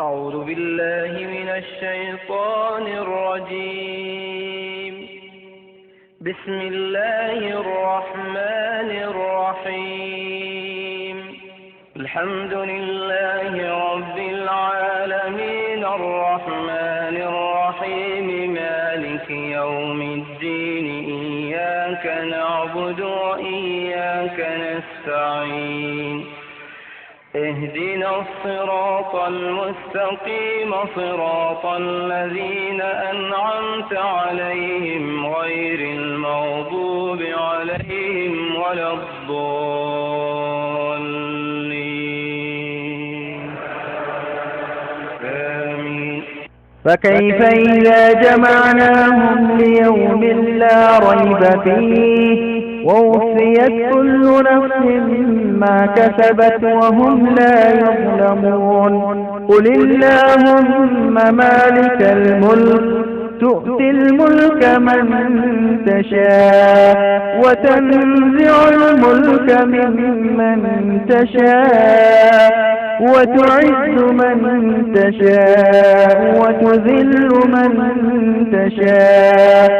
أعوذ بالله من الشيطان الرجيم. بسم الله الرحمن الرحيم. الحمد لله رب العالمين الرحمن الرحيم مالك يوم الدين إياك نعبد وإياك نستعين. اهدنا الصراط المستقيم صراط الذين أنعمت عليهم غير المغضوب عليهم ولا الضالين. آمين. فكيف إذا جمعناهم ليوم لا ريب فيه ووفيت كل نفس ما كسبت وهم لا يظلمون. قل اللهم مالك الملك تؤتي الملك من تشاء وتنزع الملك ممن تشاء وتعز من تشاء وتذل من تشاء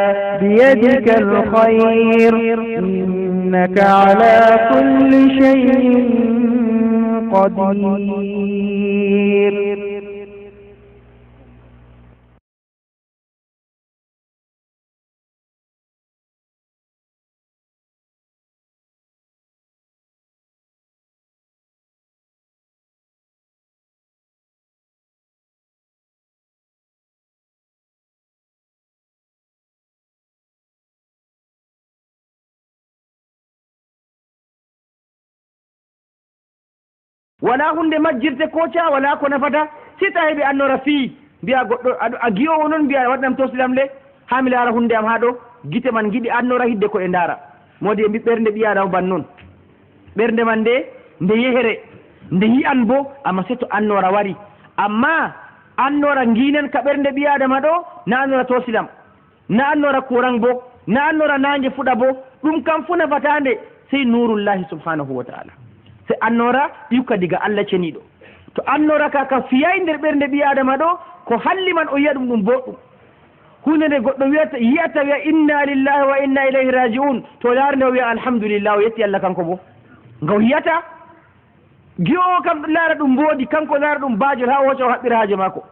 بيدك الخير إنك على كل شيء قدير. wala hunde majjirte koca wala ko nafata si tawi annora fii mbiya goɗɗo a giyowo noon mbiya waɗnam tosilam le ha mi laara hunde am ha ɗo gite man giɗi annora hidde ko e ndaara modi e mbi ɓernde ɓi adama ban noon ɓernde man nde yehere nde yi'an bo amma setto annora wari amma annora nginen ka ɓernde ɓi adama ɗo na annora tosilam na annora courant bo na annora nangue fuɗa bo ɗum kam fu nafatande sey nurullahi subhanahu wa taala. se annora yukka diga Allah ceniɗo to annora ka fiyay nder ɓernde ɓi adama ɗo ko halli man o yiya ɗum boɗɗum hunde nde goɗɗo yiyata wiya inna lillahi wa inna ilayhi raji'un to laarnde o wiya alhamdulillah o yetti Allah kanko bo ngaw yiyata giyowo kam laara ɗum mboodi kanko laara ɗum baajol ha o hocca o haɓɓira haaje maako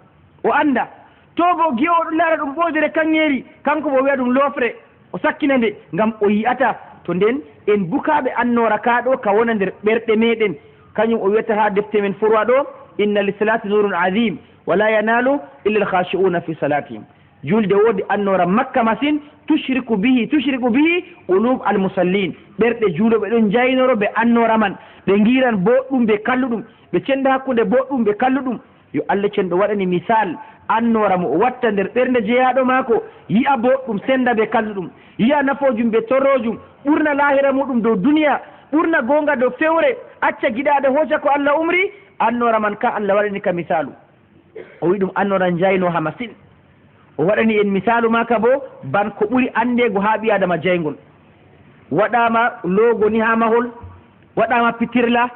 o anda to bo giyowo ɗum laara ɗum ɓoydere kanŋeeri kanko bo wiya ɗum loofre o sakkina nde ngam o yiyata to nden en bukaɓe annora kaɗo ka wona nder ɓerɗe meɗen kañum o wiyata ha defte men forwa ɗo inna li salati nurun azim wala yanalu illa alkhashi'una fi salatihim. julde woodi annora makka masine tushriku bihi ulub almusallin. ɓerɗe juuloɓe ɗon jaynoro ɓe annora man ɓe giran boɗɗum ɓe kalluɗum ɓe cenda hakkude boɗɗum ɓe kalluɗum. yo Allah cenɗo waɗani misal annora mo o watta nder ɓernde jeeyaɗo maako yi'a boɗɗum senda ɓe kalluɗum yi'a nafojum ɓe torrojum ɓurna lahira muɗum dow duniya ɓurna gonga dow fewre acca giɗaɗe hoca ko Allah umri. annora man ka Allah waɗani ka misalu o wi ɗum annora jayno ha masine o waɗani en misalu maka bo ban ko ɓuri andego ha ɓi adama jaygol waɗama logo ni ha mahol waɗama pitirla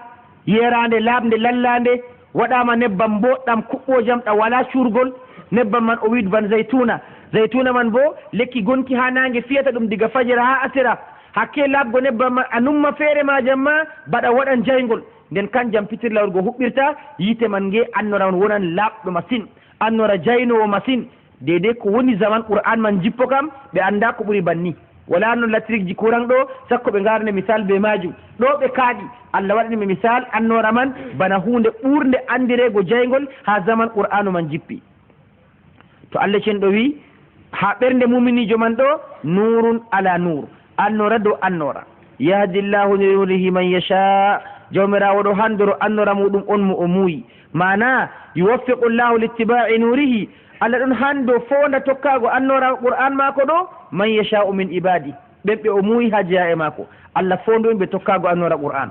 yerande labde lallande waɗama nebbam boɗɗam kuɓɓojam ɗam wala curgol nebbam man o wi ban zaytuna man bo lekki gonki ha nangue fiyata ɗum diga fajira ha asira hakke labgo nebbam man a numma feere majam ma baɗa waɗan jaygol nden kanjam pitirlawol go huɓɓirta yite man nge annora man wonan labɗo masine annora jaynowo masine deydey ko woni zaman qur'an man jippo kam ɓe anda ko ɓuri banni wala no latrik ji courant ɗo sakko ɓe garane misal be majum ɗo ɓe kaaɗi Allah waɗanimi misal annora man bana hunde ɓurde andirego jaygol ha zaman qur'anu man jippi. to Allah cenɗo wi ha ɓernde muminijo man ɗo nurun ala nur annora dow annora yahdillahu li nurihi man yasha jawmirawo ɗo handoro annora muɗum on mo o muuyi mana yuwaffiqu llahu littiba'i nurihi Allah ɗon hando fonda tokkago annora qur'an mako ɗo man yasha'u min ibadi ɓen ɓe o muuyi ha jeeya e mako Allah fondo en ɓe tokkago annora qur'an.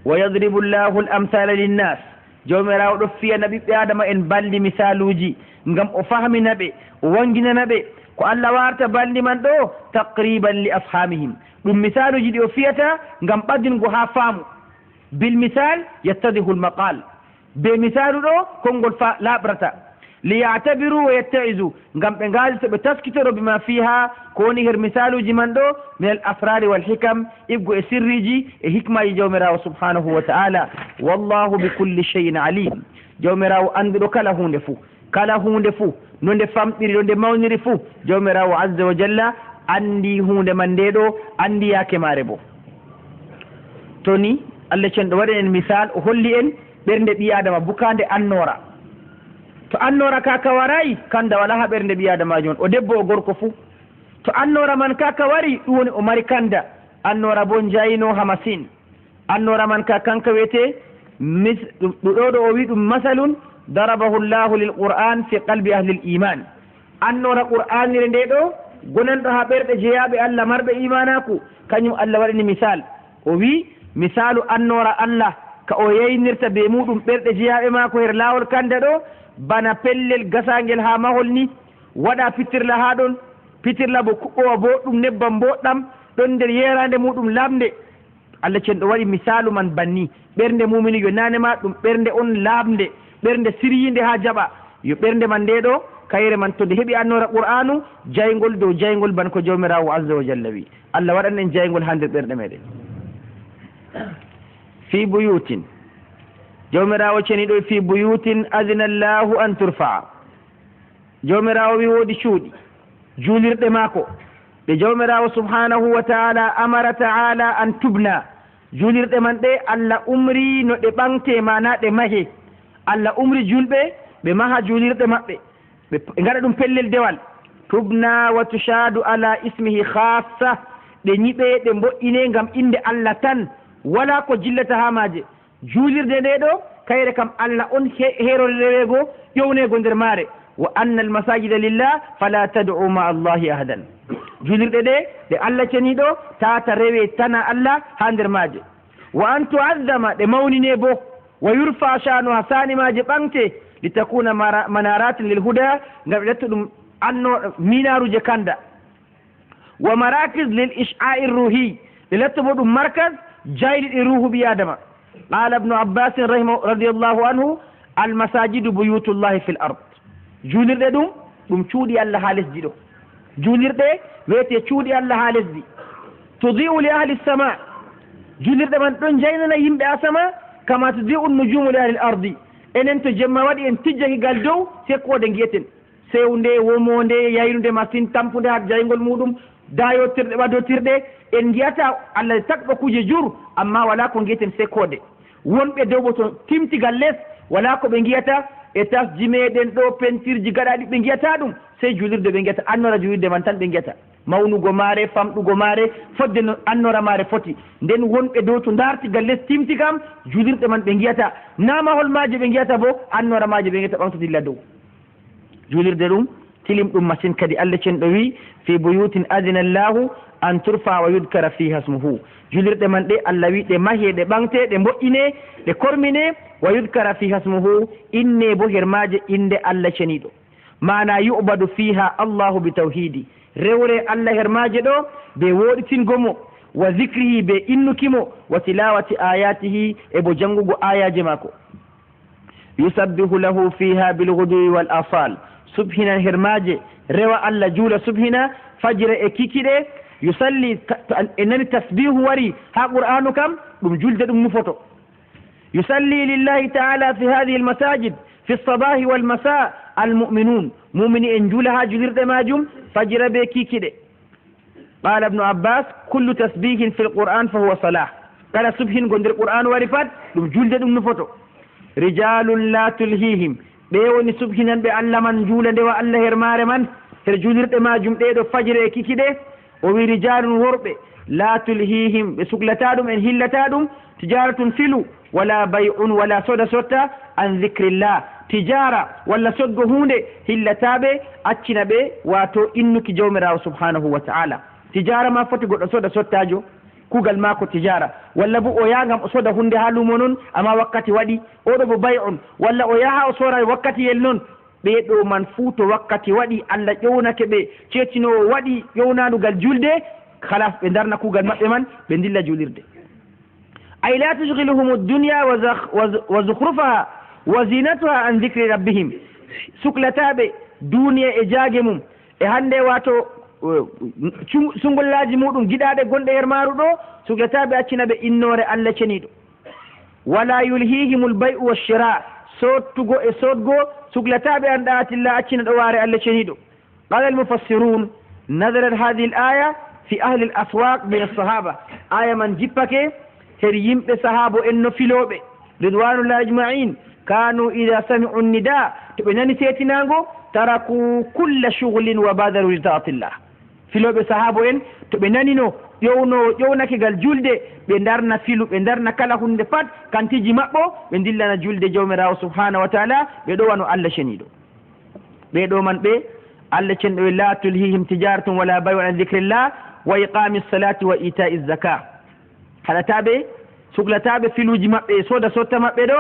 wa yadribu llahu l amthala linnas jawmirawo ɗo fiyana ɓiɓɓe adama en balɗi misaluji ngam o fahmina ɓe o wanginana ɓe ko Allah warta balɗi man ɗo taqriban li afhamihim ɗum misaluji ɗi o fiyata ngam ɓadingo ha faamu bil misal yattadihu l maqal be misalu ɗo konngol fa laɓrata liyatabiru wa yattaizu ngam ɓe ngaali to ɓe taskitoro bima fiha ko woni her misaluji man ɗo min al asrari wal hikam ibgo e sirriji e hikmaji jawmirawo subhanahu wa ta'ala wallahu bi kulli cheyin alim jawmirawo anduɗo kala hunde fuu no nde famɗiri no nde mawniri fuu jawmirawo azza wa jalla andi hunde man nde ɗo andi yaake mare bo to ni allah cenɗo waɗi en misal o holli en ɓernde ɓi adama bukande annora to annora kaka warayi kanda wala ha ɓernde ɓi adamajo on o debbo o gorko fuu to annora man kaka wari ɗum woni o mari kanda annora bo jayino ha masine annora man ka kanka wiyete ɗuɗo ɗo o wi ɗum masalun darabahu llahu lil qur'an fi qalbi ahli l iman annora qur'anire nde ɗo gonanɗo ha ɓerɗe jeeyaɓe allah marɓe imanaku kañum allah waɗini misal o wi misalu annora allah ka o yeynirta be muɗum ɓerɗe jeeyaɓe mako her lawol kanda ɗo bana pellel gasangel ha mahol ni waɗa pitirla ha ɗon pitirla bo kuɓɓowa boɗɗum nebbam boɗɗam ɗon nder yerande muɗum lamde allah cenɗo waɗi misalu man banni ɓernde mumini yo nanema ɗum ɓernde on lamde ɓernde siryinde ha jaɓa yo ɓernde man nde ɗo kayre man to nde heeɓi annora qur'anu jaygol dow jaygol ban ko jawmirawo azza wa jalla wi allah waɗan en jaygol ha nder ɓerɗe meɗen fi buyutin jawmirawo ceniɗo fi buyutin adina llahu an turfa'a jawmirawo wi woodi cuuɗi juulirɗe maako ɗe jawmirawo subhanahu wa ta'ala amara ta'ala an tubna juulirɗe man ɗe allah umri no ɗe ɓamte mana ɗe mahe allah umri julɓe ɓe maha juulirɗe maɓɓe ɓe gaɗa ɗum pellel dewal tubna wa tushadu ala ismihi khassa ɗe ñiɓe ɗe mbo'ine ngam inde allah tan wala ko jillata ha maje juulirde nde ɗo kayre kam allah on herorerego ƴownego nder maare wa anna almasajida lillah fala tad'u ma allahi ahadan juulirɗe ɗe allah ceniɗo tata rewe tana allah ha nder maje wa an tu'azzama ɗe mawnine bo wa yurfa shanu ha sani maje ɓamte litakuna manaratin lil huda ngam ɓe ƴetta ɗum anno minaruje kanda wa marakis lil ish'a'i ruhi ɗe letta bo ɗum markas jayliɗi ruhu ɓi adama qala ibnu abbasin radiallahu anhu almasajidu buyutullahi fi l ard juulirɗe ɗum cuuɗi allah ha lesdi ɗo juulirɗe wiyete cuuɗi allah ha lesdi tudi'u li ahli sama juulirɗe man ɗon jaynana yimɓe asama kama tudi'u nujumu li ahli l ardi enen to jemma waɗi en tijjakigal dow sekkode guiyeten sewnde womonde yaynude masine tampude ha jaygol muɗum dayotirɗe ɓadotirɗe en jiyata allah takɗo kuje jur amma wala ko guiyeten sekkode wonɓe dow bo to timtigal less wala ko ɓe guiyata e tasji meɗen ɗo pentirji gaɗaɗi ɓe guiyata ɗum sey julirde ɓe guiyata annora julirde man tan ɓe guiyata mawnugo maare famɗugo maare fodde no annora maare foti nden wonɓe dow to dartigal less timti kam julirɗe man ɓe guiyata namahol maje ɓe guiyata bo annora maje ɓe guiyata ɓamtodilla dow julirde ɗum tilim ɗum machine kadi allah cenɗo wi fi buyutin adina llahu an turfa wa yudkara fiha smuhu julirɗe man ɗe allah wi ɗe mahe ɗe ɓamte ɗe mboƴƴine ɗe kormine wa yudkara fiha smuhu inne bo her maje inde allah ceniɗo mana yu'badu fiha allahu bi tawhidi rewre allah her maje ɗo be woɗitingomo wa zicrihi be innukimo wa tilawati ayatihi e bo jangugo ayaji mako yusabbihu lahu fiha bilghudwi wal asal subhina her maje rewa allah juula subhina fajira e kikiɗe yusalli e nani tasbihu wari ha qur'anu kam ɗum julde ɗum nufoto yusalli lillahi taala fi hadihi almasajid fi lsabahi walmasa almuminun mumini en juula ha julirɗe majum fajira be kikiɗe qala ibnu abbas kullu tasbihin fi lqur'an fa huwa salah kala subhin go nder qur'anu wari pat ɗum julde ɗum nufoto rijalun la tulhihim ɓe woni subhinanɓe allah man juula ndewa allah her maare man her julirɗe majum ɗeɗo fajire e kikiɗe o wi rijalun worɓe la tulhihim ɓe suklata ɗum en hillata ɗum tijaratun filu wala bay'un wala soda sotta an dhicrillah tijara walla sodgo hunde hillataɓe accina ɓe wato innuki jawmirawo subhanahu wa ta'ala tijara ma foti goɗɗo soda sottajo kugal mako tijara walla bo o yagam o soda hunde ha lumo noon amma wakkati waɗi oɗo bo bay'un walla o yaha o sora wakkati yel noon ɓeɗo man fuu to wakkati waɗi allah ƴownake ɓe cettinowo waɗi ƴownanugal julde halas ɓe darna kugal maɓɓe man ɓe dilla julirde ay la tushghiluhum ad-dunya wa zukhrufaha wa zinatuha an dhikri rabbihim suklataɓe duniya e jaage mum e hande wato sungollaji muɗum giɗaɗe gonɗe her maaru ɗo suklataɓe accina ɓe innore Allah ceniɗo wala yulhihimul bay'u washira sottugo e sodgo suklataɓe an ɗatillah accina ɗo waare Allah ceniɗo qala almufassirun nadarat hadihi l aya fi ahli l aswaq min alsahaba aya man jippake her yimɓe sahabo en no filoɓe ridwanullah ajmain kanu ida sami'u nida to ɓe nani setinago taraku kulla shuglin wa badaru li taatillah filoɓe sahabo en to ɓe nanino ƴownakegal julde ɓe darna filu ɓe darna kala hunde pat kantiji maɓɓo ɓe dillana julde jawmirawo subhanahu wa taala ɓe ɗo wano Allah ceniɗo ɓeɗo man ɓe Allah cenɗo la tulhihim tijaratum wala bay'un an dhikrillah wa iqami salati wa ita'i zaka haɗataɓe suhlataɓe filuji maɓɓe soda sotta maɓɓe ɗo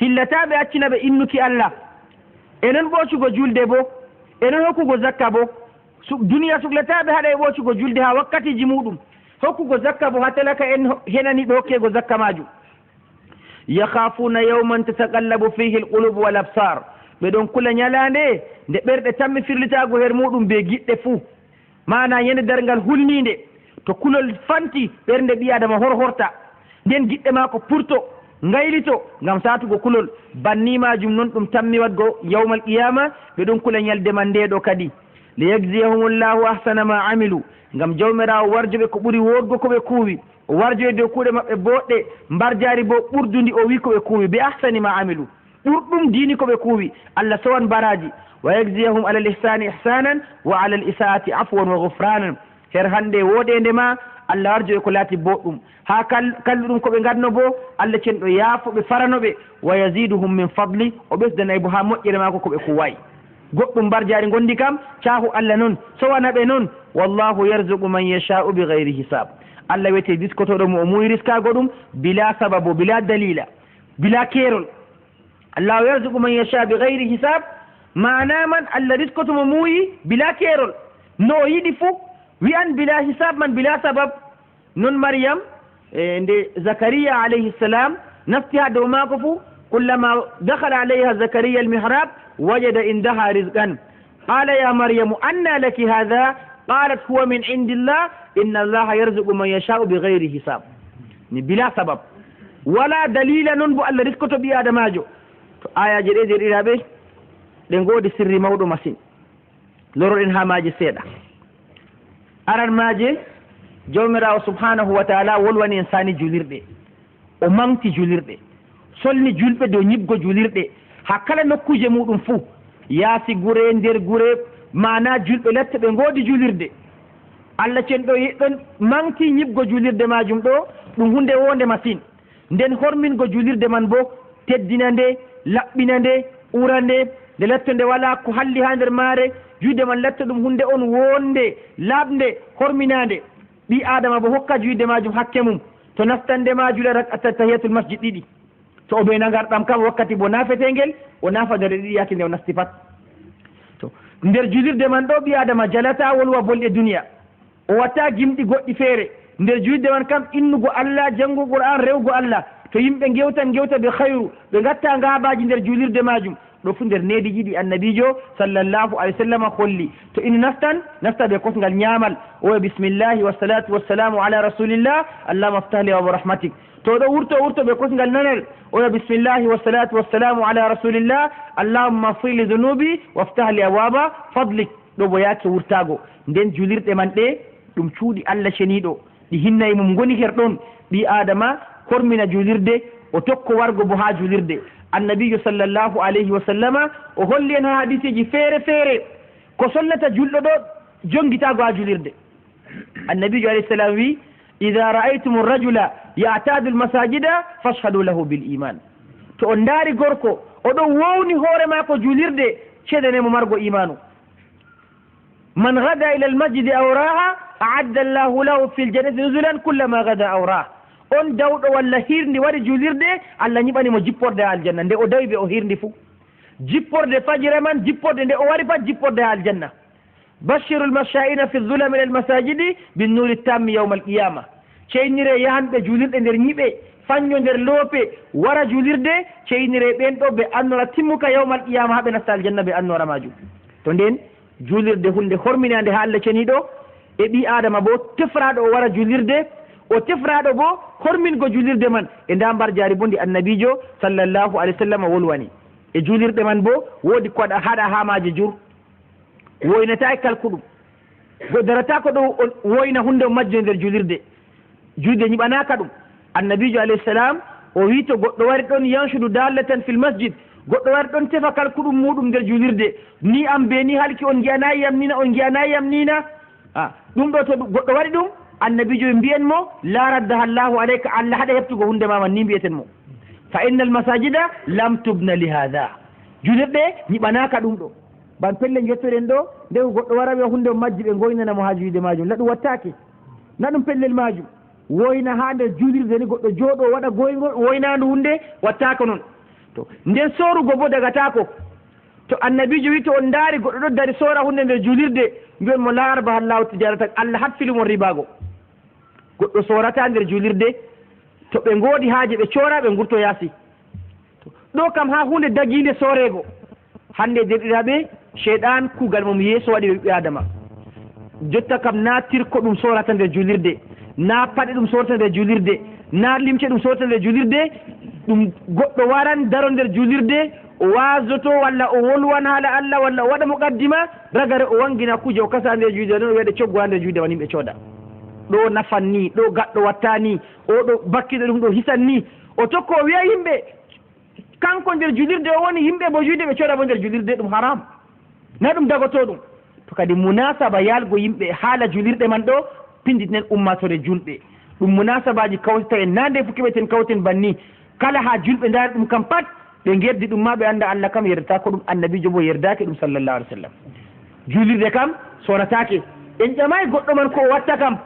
hillataɓe accina ɓe innuki Allah enon ɓocugo julde bo enon hokkugo zakka bo duniya suhlataɓe haɗa e ɓocugo julde ha wakkatiji muɗum hokkugo zakka bo ha talaka en henani ɓe hokkego zakka majum yakhafuna yawman tataqallabu fihi alqulubu wal absar ɓe ɗon kula ñalande nde ɓerɗe tammi firlitago her muɗum be giɗɗe fuu mana yende dargal hulnide to kulol fanti ɓernde ɓi adama horhorta nden giɗɗe ma ko purto ngaylito ngam satugo kulol banni majum noon ɗum tammi wadgo yawmal qiyama ɓe ɗon kula ñalde man ndeɗo kadi liyajziyahumullahu ahsana ma amilu ngam jawmirawo warjoɓe ko ɓuuri wodgo koɓe kuuwi o warjoye dow kuuɗe maɓɓe boɗɗe mbarjari bo ɓurdudi o wi koɓe kuuwi be ahsani ma amilu ɓurɗum dini koɓe kuuwi Allah sowan baraji wa yajziyahum ala l ihsani ihsanan wa ala l isaati afwan wa ghufranan her hande woɗede ma Allah warjoye ko laati boɗɗum ha kalluɗum koɓe gadno bo Allah cenɗo yaafoɓe faranoɓe wa yaziduhum min fadli o ɓesdanay bo ha moƴƴere mako koɓe kuwayi goɗɗum mbarjari gondi kam caahu Allah noon sowanaɓe noon wallahu yarzuqu man yasha'u bi gayri hisab Allah wiyete diskotoɗo mo o muuyi riskago ɗum bila sababu bila dalila bila keerol allahu yarzuqu man yasha bi gayri hisab mana man Allah riskoto mo muuyi bila keerol no o yiɗi fuu wi'an bila hisab man bila sabab non Maryam nde Zakariya alayhi salam nafti ha dow maako fuu kullama dakhala alayha Zakariya almihrab wajada indaha rizqan qala ya maryamu anna laki hadha qalat huwa min indillah inna allaha yarzuqu man yasha'u bighayri hisab ni bila sabab wala dalila non bo Allah riskoto ɓi adamajo to ayaji ɗe derɗiraɓe ɗe ngoodi sirri mawɗo masine loroɗen ha maji seeɗa aran maje jawmirawo subhanahu wa taala wolwani en sani julirɗe o manti julirɗe solni julɓe dow ñibgo julirɗe ha kala nokkuje muɗum fuu yaasi gure nder gure mana julɓe lette ɓe ngoodi julirde Allah cenɗo yeɗɗon manti ñibgo julirde majum ɗo ɗum hunde wonde masine nden hormingo julirde man bo teddina nde laɓɓina nde ura nde nde letto nde wala ko halli ha nder maare juyde man letta ɗum hunde on wonde laaɓnde horminade ɓi adama bo hokka juyde majum hakke mum to nastande ma jula tahiyatul masjid ɗiɗi to o ɓe nagarɗam kam wakkati bo nafetengel o nafa nder ɗiɗi yake nde o nasti pat to nder julirde man ɗo ɓi adama jalata wolwa bolɗe duniya o watta gimɗi goɗɗi feere nder julirde man kam innugo Allah janngo Qur'an rewgo Allah to yimɓe gewta ɓe hayru ɓe gatta ngabaji nder julirde majum ɗo fu nder needi jiɗi annabijo sallllahu alayhi wa sallam holli to ina nasta ɓe kosgal ñaamal oya bisimillahi wassalatu wassalamu ala rasulillah allahuma aftahli wa rahmatik to ɗo wurto ɓe kosgal nanel oya bisimillahi wassalatu wassalamu ala rasulillah allahumma fir li dunubi waftahli abwaba fadlik ɗo bo yaake wurtago nden julirɗe man ɗe ɗum cuuɗi Allah ceniɗo ɗi hinnayi mum goni her ɗon ɓi adama hormina julirde o tokko wargo bo ha julirde annabijo sallllahu alayhi wa sallama o holli en ha hadisiji feere feere ko sollata julɗo ɗo jongitago ha julirde annabijo alayhi salam wi ida ra'aytum rajula ya'tadu almasajida fashhadu lahu bil iman to on daari gorko oɗon wowni hoore mako julirde ceedanemo margo imanu man gada ila almasjidi aw raha a'adda allahu lahu fi ljannati nuzulan kullama gada aw raha on dawɗo walla hirndi waɗi julirde Allah ñiɓanimo jipporde ha aljanna nde o dawi ɓe o hirndi fuu jipporde fajira man jipporde nde o wari pat jipporde ha aljanna bashiru lmashaina fi zulami ila almasajidi binnuri tammi yawma alqiyama ceynire yahanɓe julirɗe nder ñiɓe fañño nder loope wara julirde ceynire ɓen ɗo ɓe annora timmuka yawmal qiyama haɓe nasta aljanna ɓe annora majum. to nden julirde hunde horminade ha Allah ceniɗo e ɓi adama bo tefraɗo o wara julirde o tefraɗo bo hormingo julirde man e ndambar jari bo ndi annabijo sallllahu alayhi wa sallam wolwani e julirɗe man bo woodi ko waɗa haɗa ha maje jur woynata e kalkuɗum darata ko ɗo woyna hunde majjo nder julirde julde ñiɓanaka ɗum. annabijo alayhi salam o wi to goɗɗo wari ɗon yansudu dallatan fil masjid goɗɗo wari ɗon tefa kalkuɗum muɗum nder julirde ni am be ni halki on jiyanayi yam nina on jiyanayi yam nina ɗum ɗo to goɗɗo waɗi ɗum annabijo mbiyen mo la raddaha allahu alayka allah haɗa heftugo hunde mama ni mbiyeten mo fa inna al masajida lam tubna li hada julirɗe ñiɓanaka ɗum ɗo ban pelle jettoɗen ɗo nde goɗɗo wara wiya hunde majji ɓe goynanamo ha julirde majum laɗum wattake na ɗum pellel majum woyna ha nder julirde ni goɗɗo jooɗo waɗa goygol woynandu hunde wattako noon. to nden sorugo bo dagatako to annabijo wi to on daari goɗɗo ɗo dari sora hunde nder julirde mbiyon mo la arbaha allahu tijaratan allah hatfilumon ribago goɗɗo sorata nder julirde to ɓe ngoodi haaje ɓe coora ɓe gurto yaasi. ɗo kam ha hunde daguide sorego hande derɗiraɓe cheyɗan kuugal mum yeeso waɗi ɓiɓɓe adama jotta kam na tirko ɗum sorata nder julirde na paɗe ɗum sorata nder julirde na limce ɗum sorata nder julirde ɗum goɗɗo waran daro nder julirde o wasoto walla o wolwan haala Allah walla o waɗa mo qaddima ragare o wangina kuje o kasa nder julirde non o wiyaɗe coggo ha nder julirde man yimɓe cooda ɗo nafan ni ɗo gaɗɗo watta ni oɗo bakkiɗo ɗum ɗo hisan ni o tokko o wiya yimɓe kanko nder julirde o woni yimɓe bo julde ɓe cooda bo nder julirde ɗum haram na ɗum dagoto ɗum. to kadi munasaba yalgo yimɓe haala julirɗe man ɗo pinditinen ummatore julɓe ɗum munasabaji kawtita en na nde fo keɓeten kawten banni kala ha julɓe daari ɗum kam pat ɓe gerdi ɗum ma ɓe anda Allah kam yerdata ko ɗum annabijo bo yerdake ɗum sallllahu alih w sallam. julirde kam soratake en ƴamayi goɗɗo man ko o watta kam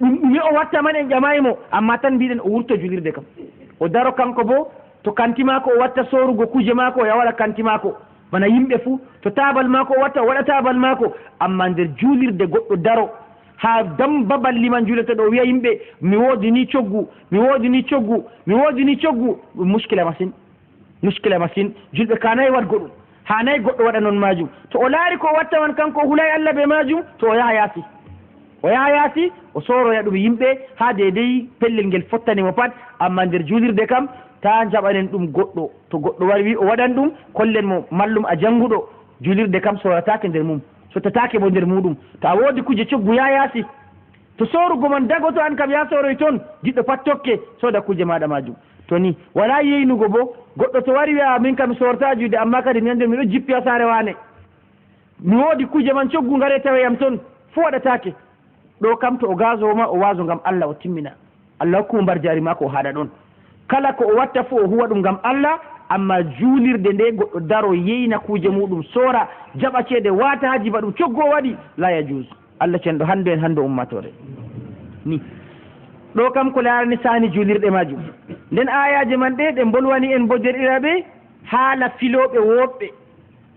ɗum ɗume o watta man en ƴamayi mo amma tan mbiɗen o wurto julirde kam o daro kanko bo to kanti mako o watta sorugo kuje mako o yawaɗa kanti mako bana yimɓe fuu to tabal mako o watta o waɗa tabal mako amma nder julirde goɗɗo daro ha dam babal liman julata ɗo wiya yimɓe mi woodi ni coggu mi woodi ni coggu mi woodi ni coggu ɗum muskila machine julɓe kanayi wadgo ɗum hanayi goɗɗo waɗa noon majum to o laari ko watta man kanko o hulay Allah be majum to o yaha yaasi o soroya ɗum yimɓe ha dedei pellel ngel fottanimo pat amma nder julirde kam ta jaɓanen ɗum goɗɗo to goɗɗo wari wi o waɗan ɗum kollen mo mallum a janguɗo julirde kam soratake nder mum sottatake bo nder muɗum to a woodi kuje coggu ya yaasi to sorugo man dagoto an kam ya soroy toon jiɗɗo pat tokke soda kuje maɗa majum. to ni wala yeynugo bo goɗɗo to wari wiya min kam mi sorta juude amma kadi mi ande miɗo jippi ha saare wane mi woodi kuje man coggu ngare taweyam toon fo waɗatake ɗo kam to o gasoma o waso ngam Allah o timmina Allah hokkumo mbar jari mako o haɗa ɗon kala ko o watta fo o huwa ɗum ngam Allah amma juulirde nde goɗɗo daro yeyna kuje muɗum sora jaɓa ceede wata ha jiba ɗum coggo waɗi la yajuse Allah cenɗo hande en hande ummatore ni ɗo kam ko larani sani julirɗe majum. nden ayaji man ɗe bolwani en bo derɗiraɓe haala filoɓe woɓɓe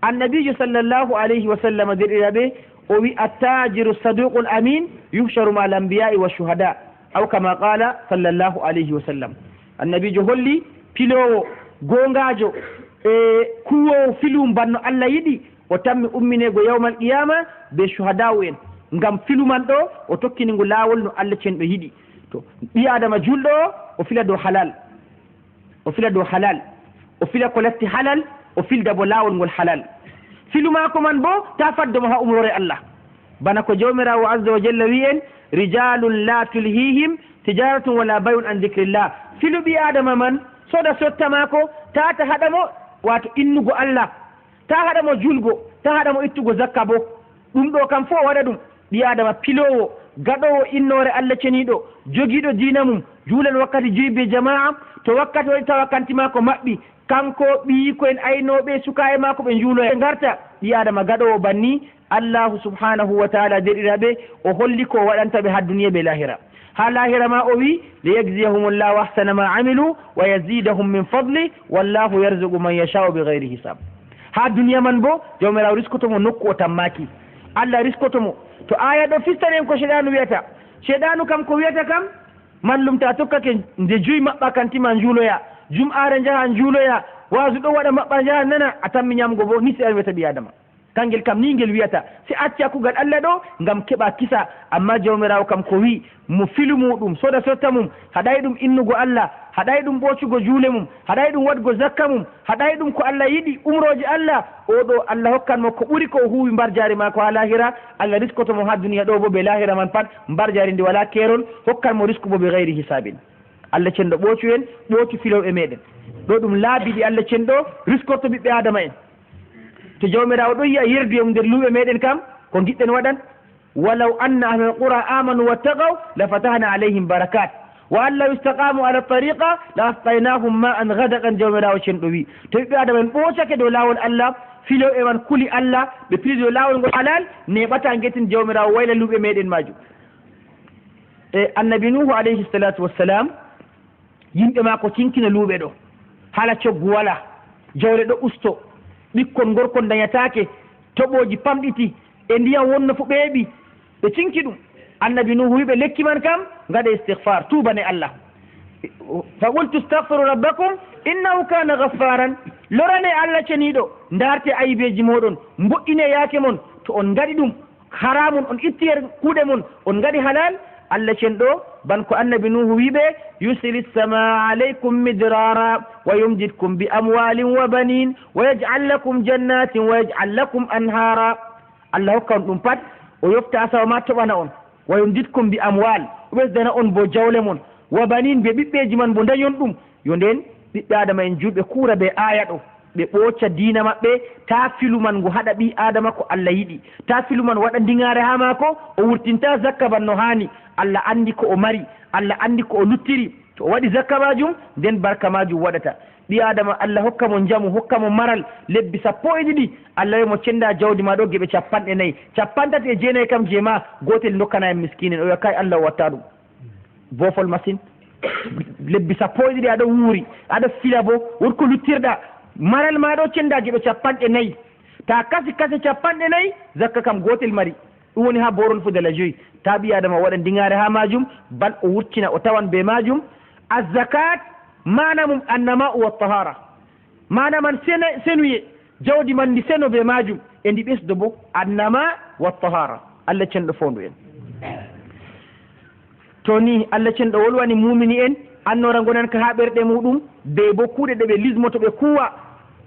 annabijo sallllahu alayhi wa sallam derɗiraɓe o wi attajiru saduqul amin yuhcharu ma al ambiyai wa shuhada aw kama qala sallllahu alayhi wa sallam. annabijo holli pilowo gongajo e kuwowo filum banno Allah yiɗi o tammi umminego yawmal qiyama be shuhada'u en ngam filuman ɗo o tokkinigo lawol no Allah cenɗo yiɗi. to ɓi adama julɗo o fila dow halal o fila ko latti halal o filda bo lawol ngol halal filu mako man bo ta faddomo ha umrore Allah bana ko jawmirawo azza wa jalla wi en rijalun la tulhihim tijaratun wala bayun an dhikrillah filu ɓi adama man soda sotta mako tata haɗamo wato innugo Allah ta haɗamo julgo ta haɗamo ittugo zakka bo ɗum ɗo kam fo waɗa ɗum ɓi adama pilowo gaɗowo innore Allah ceniɗo jogiɗo dina mum juulan wakkati joyi be jama'a to wakkati waɗi tawa kanti mako maɓɓi kanko ɓiyiko en aynoɓe sukaye mako ɓe juulo e garta ɓi adama gaɗowo banni Allahu subhanahu wa taala derɗiraɓe o holli ko waɗantaɓe ha duniya be lahira. ha lahira ma o wi liyajziyahum llahu ahsana ma amilu wa yazidahum min fadli wallahu yarzuqu man yashau bigayri hisab. ha duniya man bo jawmirawo riskotomo nokku o tammaki Allah riskotomo. to aya ɗo fistanen ko sheɗanu wiyata sheɗanu kam ko wiyata kam mallum ta tokkake nde joyi maɓɓa kantima juuloya jum'are jaha juuloya wasu ɗo waɗa maɓɓa jaha nana a tammi ñamgo bo ni seeɗa wiyata ɓi adama kangel kam ni ngel wiyata si acca kugal Allah ɗo ngam keɓa kisa amma jawmirawo kam ko wi mo filu muɗum soda sotta mum haɗay ɗum innugo Allah haɗay ɗum ɓocugo juule mum haɗay ɗum waɗgo zakka mum haɗay ɗum ko Allah yiɗi umroji Allah oɗo Allah hokkanmo ko ɓuri ko huwi mbar jari ma ko ha lahira Allah riskotomo ha duniya ɗo bo ɓe lahira man pat mbar jari ndi wala kerol hokkanmo risku bo ɓe gayri hisabin Allah cenɗo ɓoocu en ɓoocu filowɓe meɗen ɗo ɗum laabiɗi Allah cenɗo riskorto ɓiɓɓe adama en to jawmirawo ɗo yiya yerduyam nder luuɓe meɗen kam ko giɗɗen waɗan walaw anna ahlal qura amanu wattaqaw la fatahna alayhim barakat wa an law istaqamu ala tariqa la asqaynahum ma an ghadaqan jawmirawo cenɗo wi to ɓiɓɓe adama en ɓoocake dow lawol Allah filoɓe man kuli Allah ɓe pili dow lawol ngol halal neɓata guetin jawmirawo wayla luuɓe meɗen majum annabi nuhu alayhi salatu wassalam yimɓe ma ko cinkina luuɓe ɗo hala coggu wala jawle ɗo usto ɓikkon gorkon dañatake toɓoji pamɗiti e ndiyam wonno fu ɓeeɓi ɓe cinki ɗum annabi nuhu wiɓe lekki man kam gaɗa istihfar tubane Allah fa qultu stahfiru rabbakum innahu kana gaffaran lorane Allah ceniɗo darte ayibeji moɗon mboƴƴine yaake mon to on gaɗi ɗum haramun on itti her kuuɗe mon on gaɗi halal Allah cenɗo ban ko annabi nuhu wiɓe yusili samaa alaykum midrara wa yumdidkum bi amwalin wa banin wa yaj'al lakum jannatin wa yaj'al lakum anhara Allah hokka on ɗum pat o yofta asawa ma toɓana on wa yumdidkum bi amwal o ɓesdana on bo jawle mon wa banin ɓe ɓiɓɓeji man bo dañon ɗum yo nden ɓiɓɓe adama en julɓe kuura ɓe aya ɗo ɓe ɓooca diina maɓɓe ta filu man ngo haɗa ɓi adama ko Allah yiɗi ta filu man waɗa ndiŋare ha maako o wurtinta zakka ban no hani Allah andi ko o mari Allah andi ko o luttiri to o waɗi zakka majum nden barka majum waɗata ɓi adama Allah hokka mo jamu hokka mo maral lebbi 12 Allah wimo cenda jawdi ma ɗo geɓe 40 capantati e jeenayi kam jeema gotel dokkana en miskinen o wiya kay Allah watta ɗum bofol machine lebbi 12 aɗa wuuri aɗa fila bo wonko luttirɗa maral ma ɗo cenda geɓe 40 ta kasi 40 zakka kam gotel mari ɗum woni ha borol fu dala joyi ta ɓi adama waɗa ndiŋare ha majum bal o wurtina o tawan be majum azakat mana mum annama'u wa tahara mana man senuye jawdi man ndi seno be majum e ndi ɓesdo bo annama wa tahara Allah cenɗo fondu en to ni Allah cenɗo wolwani mumini en annora gonan ka ha ɓerɗe muɗum be bo kuuɗe ɗe ɓe lismoto ɓe kuwa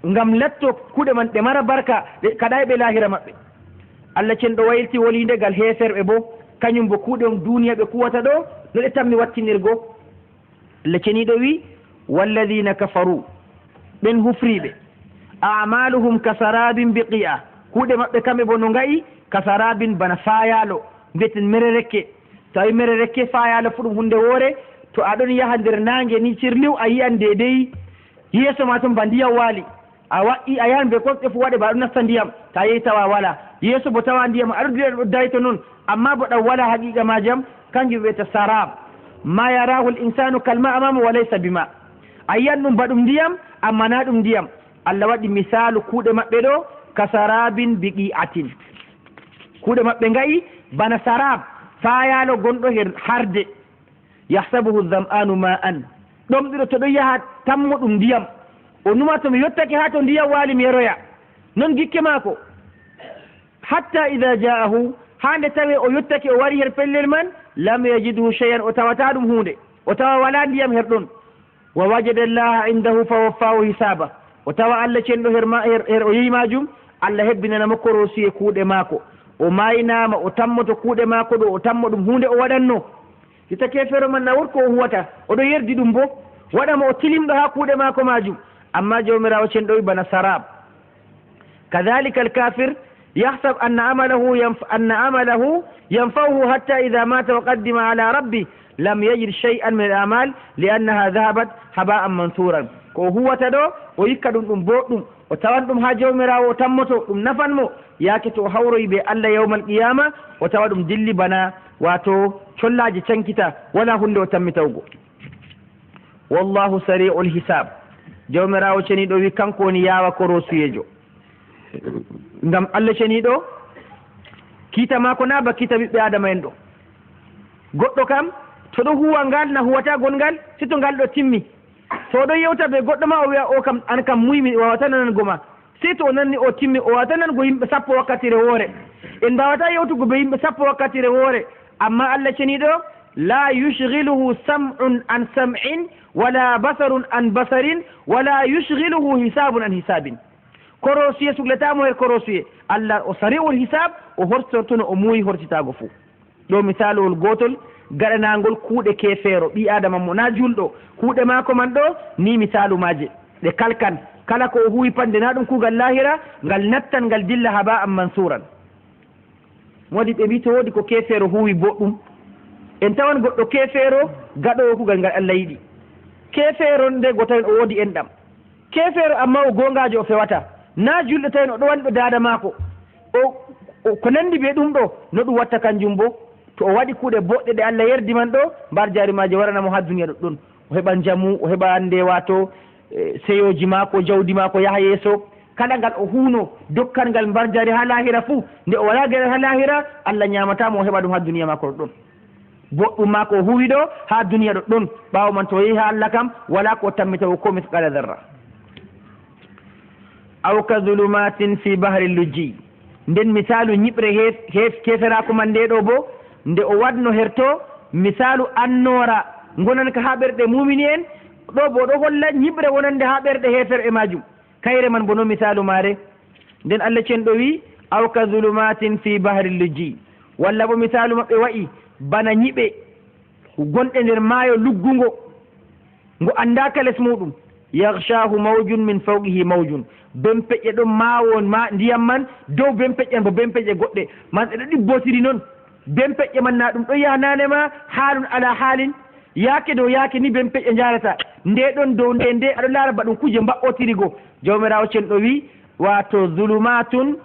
ngam latto kuuɗe man ɗe mara barka ɗe kaɗa ɓe lahira maɓɓe Allah cenɗo waylti wolindegal heferɓe bo kañum bo kuuɗe duniya ɓe kuwata ɗo no ɗe tammi wattinirgo Allah ceniɗo wi walladina kafaru ɓen hufriɓe amaluhum kasarabin biqi'a kuuɗe maɓɓe kamɓe bo no gayi kasarabin bana fayalo mbiyeten mere rekke tawi mere rekke fayalo fu ɗum hunde woore to aɗon yaha nder nangue ni cirliw a yiyan dedei yeeso ma toon ba ndiyam waali a waɗɗi a yahan be kosɗe fu waɗe ba ɗum nasta ndiyam ta yehi tawa wala yeeso bo tawa ndiyam aɗo dayto noon amma bo ɗam wala haqiqa majam kanjum wiyete sarab ma yarahu l insanu kalma amama wa laysa bima a yiyan ɗum ba ɗum ndiyam amma na ɗum ndiyam Allah waɗi misalu kuuɗe maɓɓe ɗo ka sarabin biqi'atin kuuɗe maɓɓe ngayi bana sarab fayalo gonɗo her harde yahsabuhu zam'anu ma an ɗomɗiɗo to ɗo yaha tammo ɗum ndiyam o numa to mi yottake ha to ndiyam waali mi yeroya non gikke maako hatta ida ja'ahu ha nde tawi o yottake o wari her pellel man lam yajidhu shay'an o tawata ɗum hunde o tawa wala ndiyam her ɗon wa wajada llaha indahu fa waffahu hisaba o tawa Allah cenɗo her o yehi majum Allah hebbinanamo korosi e kuuɗe maako o maynama o tammoto kuuɗe maako ɗo o tammo ɗum hunde o waɗanno si take fere man na wurko o huwata oɗo yerdi ɗum bo waɗamo o tilimɗo ha kuuɗe maako majum amma jawmirawo cenɗo wi bana sarab kadhalika alkafir yahsab anna amalahu yanfa'uhu hatta idha mata wa qaddima ala rabbi lam yajid shay'an min al-amal li'annaha dhahabat haba'an mansuran ko huwata ɗo o yikka ɗum ɗum boɗɗum o tawan ɗum ha jawmirawo o tammoto ɗum nafanmo yaake to o hawroyi be Allah yawmal qiyama o tawa ɗum dilli bana wato collaji cankita wala hunde o tammitawgo wallahu sari'ul hisab jawmirawo ceniɗo wi kanko woni yawa korosuyejo ngam Allah ceniɗo kiita mako na ba kiita ɓiɓɓe adama en ɗo goɗɗo kam to ɗo huwa ngal na huwata gongal si to ngal ɗo timmi to ɗo yewta ɓe goɗɗo ma o wiya o kam an kam muymi o wawata nanango ma si to o nanni o timmi o wawata nango yimɓe sappo wakkatire woore en mbawata yewtugo ɓe yimɓe sappo wakkatire woore amma Allah ceniɗo la yushghiluhu sam'un an sam'in wala basarun an basarin wala yushghiluhu hisabun an hisabin korosiye sugletamo her korosiye Allah o sari'ul hisab o hortortono o muuyi hortitago fuu ɗo misalowol gotol gaɗanagol kuuɗe kefeero ɓi adama mo na julɗo kuuɗe maako man ɗo ni misalu maje ɗe kalkan kala ko o huwi pande na ɗum kuugal lahira ngal nattan ngal dilla haba an mansuran wodi ɓe mbi to woodi ko kefeero huwi boɗɗum en tawan goɗɗo kefeero gaɗowo kuugal ngal Allah yiɗi kefeero nde go tawen o woodi enɗam kefeero amma o gongajo o fewata na julɗo tawen o ɗo waɗi ɗo dada maako o ko nandi ɓe ɗum ɗo no ɗum watta kanjum bo to o waɗi kuuɗe boɗɗe ɗe Allah yerdi man ɗo mbar jarimaji waranamo ha duniya ɗoɗɗon o heɓan jamu o heɓa ande wato seyoji maako jawdi maako yaha yeeso kala ngal o huuno dokkal ngal mbar jari ha lahira fuu nde o wala gere ha lahira Allah ñamatamo o heɓa ɗum ha duniya maako ɗoɗɗon boɗɗum maako o huwi ɗo ha duniya ɗoɗɗon ɓawo man to yeehi ha Allah kam wala ko tammitawo ko misqala darra aw ka zulumatin fi bahri lujji nden misalu ñiɓre keferaku man nde ɗo bo nde o wadno herto misalu annora gonan ka ha ɓerɗe mumini en ɗo bo ɗo holla ñiɓre wonande ha ɓerɗe hefere e majum kayre man bono misalu mare nden Allah cenɗo wi aw ka zulumatin fi bahri lujji walla bo misalu maɓɓe wayi bana ñiɓe gonɗe nder maayo luggungo ngo andaka les muɗum yaghshahu mawjun min fawqihi mawjun bempeƴƴe ɗon mawo ma ndiyam man dow bempeƴƴe bo bempeƴƴe goɗɗe man ɗeɗo ɗibbotiri noon bempeƴƴe man na ɗum ɗo yahanane ma haalun ala haalin yaake dow yaake ni bempeƴƴe jarata nde ɗon dow nde aɗo laara ba ɗum kuje mbaɓɓotirigo jawmirawo cenɗo wi wato zulumatun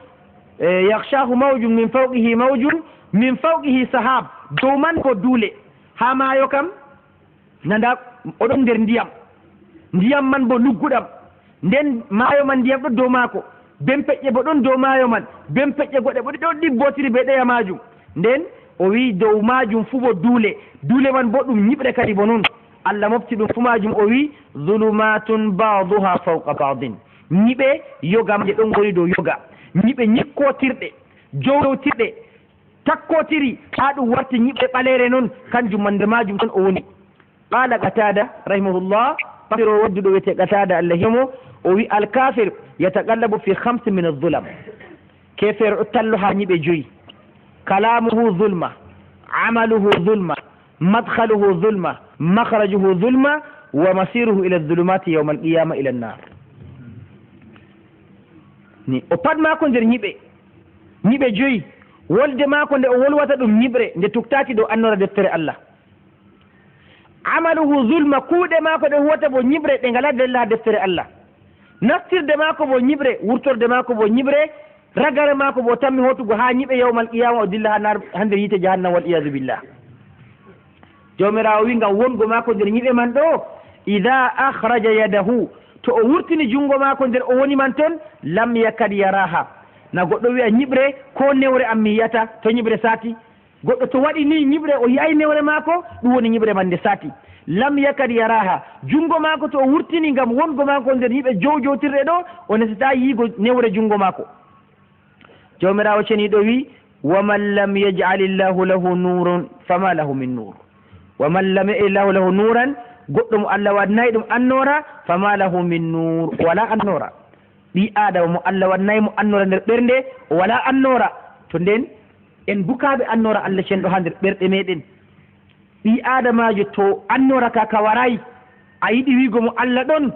yaghshahu mawjun min fawqihi mawjun min fawqihi sahab dow man ko duule ha maayo kam nanda oɗon nder ndiyam man bo lugguɗam nden maayo man ndiyam ɗo dow maako bempeƴƴe bo ɗon dow maayo man bempeƴƴe goɗɗe bo ɗiɗo ɗibbotiri be ɗeya majum nden o wi dow majum fuu bo duule man bo ɗum ñiɓre kadi bo noon Allah mofti ɗum fuu majum o wi zulumatun baduha fawqa badin ñiɓe yogamaje ɗon goni dow yoga ñiɓe ñikkotirɗe jowtirɗe takkotiri ha ɗum warti ñiɓɓe ɓalere noon kanjum man nder majum tan o woni qala qatada rahimahullah fasir o wadduɗo wiyete qatada Allah himo o wi alkafir yataqallabu fi 5 min adh-dhulam kefere ɗo tallo ha ñiɓe joyi kalamuhu zulma amaluhu zulma madkhaluhu zulma makhrajuhu zulma wa masiruhu ila adh-dhulumati yawma al-qiyama ila an-nar ni o pat mako nder ñiɓe joyi wolde maako nde o wolwata ɗum ñiɓre nde tuktaki dow annora deftere Allah amaluhu zulma kuuɗe maako ɗe huwata bo ñiɓre ɗe ngala della deftere Allah naftirde maako bo ñiɓre wurtorde maako bo ñiɓre ragare maako bo tammi hotugo ha ñiɓe yawmal qiyama o dilla ha nder yite jahannam wal iyadu billah jawmirawo wi ngam wongo maako nder ñiɓe man ɗo ida akhraja yadahu to o wurtini jungo maako nder o woni man toon lam yakad yaraha na goɗɗo wiya ñiɓre ko newre am mi yiyata to ñiɓre saati goɗɗo to waɗi ni ñiɓre o yi'ay newre maako ɗum woni ñiɓre man nde saati lam yakad yaraha jungo maako to o wurtini ngam wongo maako nder yimɓe jowtirɗe ɗo o nesata yiigo newre jungo maako jawmirawo ceniɗo wi waman lam yaj'alillahu lahu nurun fama lahu min nur waman lam yaj'alillahu lahu nuran goɗɗo mo Allah wadnayi ɗum annora fama lahu min nur wala annora ɓi adama mo Allah wannayi mo annora nder ɓernde o wala annora to nden en bukaɓe annora Allah cenɗo ha nder ɓerɗe meɗen ɓi adamajo to annora ka warayi a yiɗi wigo mo Allah ɗon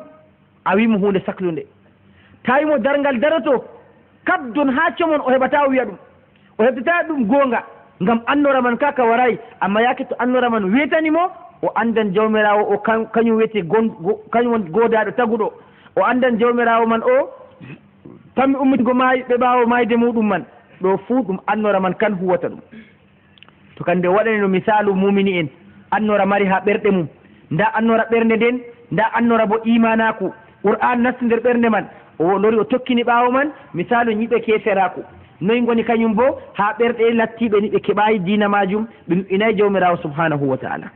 a wimo hunde saklude tawimo dargal daroto kabdon ha comon o heɓata o wiya ɗum o heɓtata ɗum gonga ngam annora man ka warayi amma yake to annora man wetanimo o andan jawmirawo o kañum wiyete kañum won godaɗo taguɗo o andan jawmirawo man o tammi ummitigo ɓe ɓawo mayde muɗum man ɗo fuu ɗum annora man kan huwata ɗum to kande waɗani no misalu mumini en annora mari ha ɓerɗe mum nda annora ɓernde nden nda annora bo imanaku qur'an nasti nder ɓernde man o lori o tokkini ɓawo man misalu ñiɓe keferaku noyi goni kañum bo ha ɓerɗe lattiɓe ni ɓe keɓayi dina majum ɓe inayi jawmirawo subhanahu wa ta'ala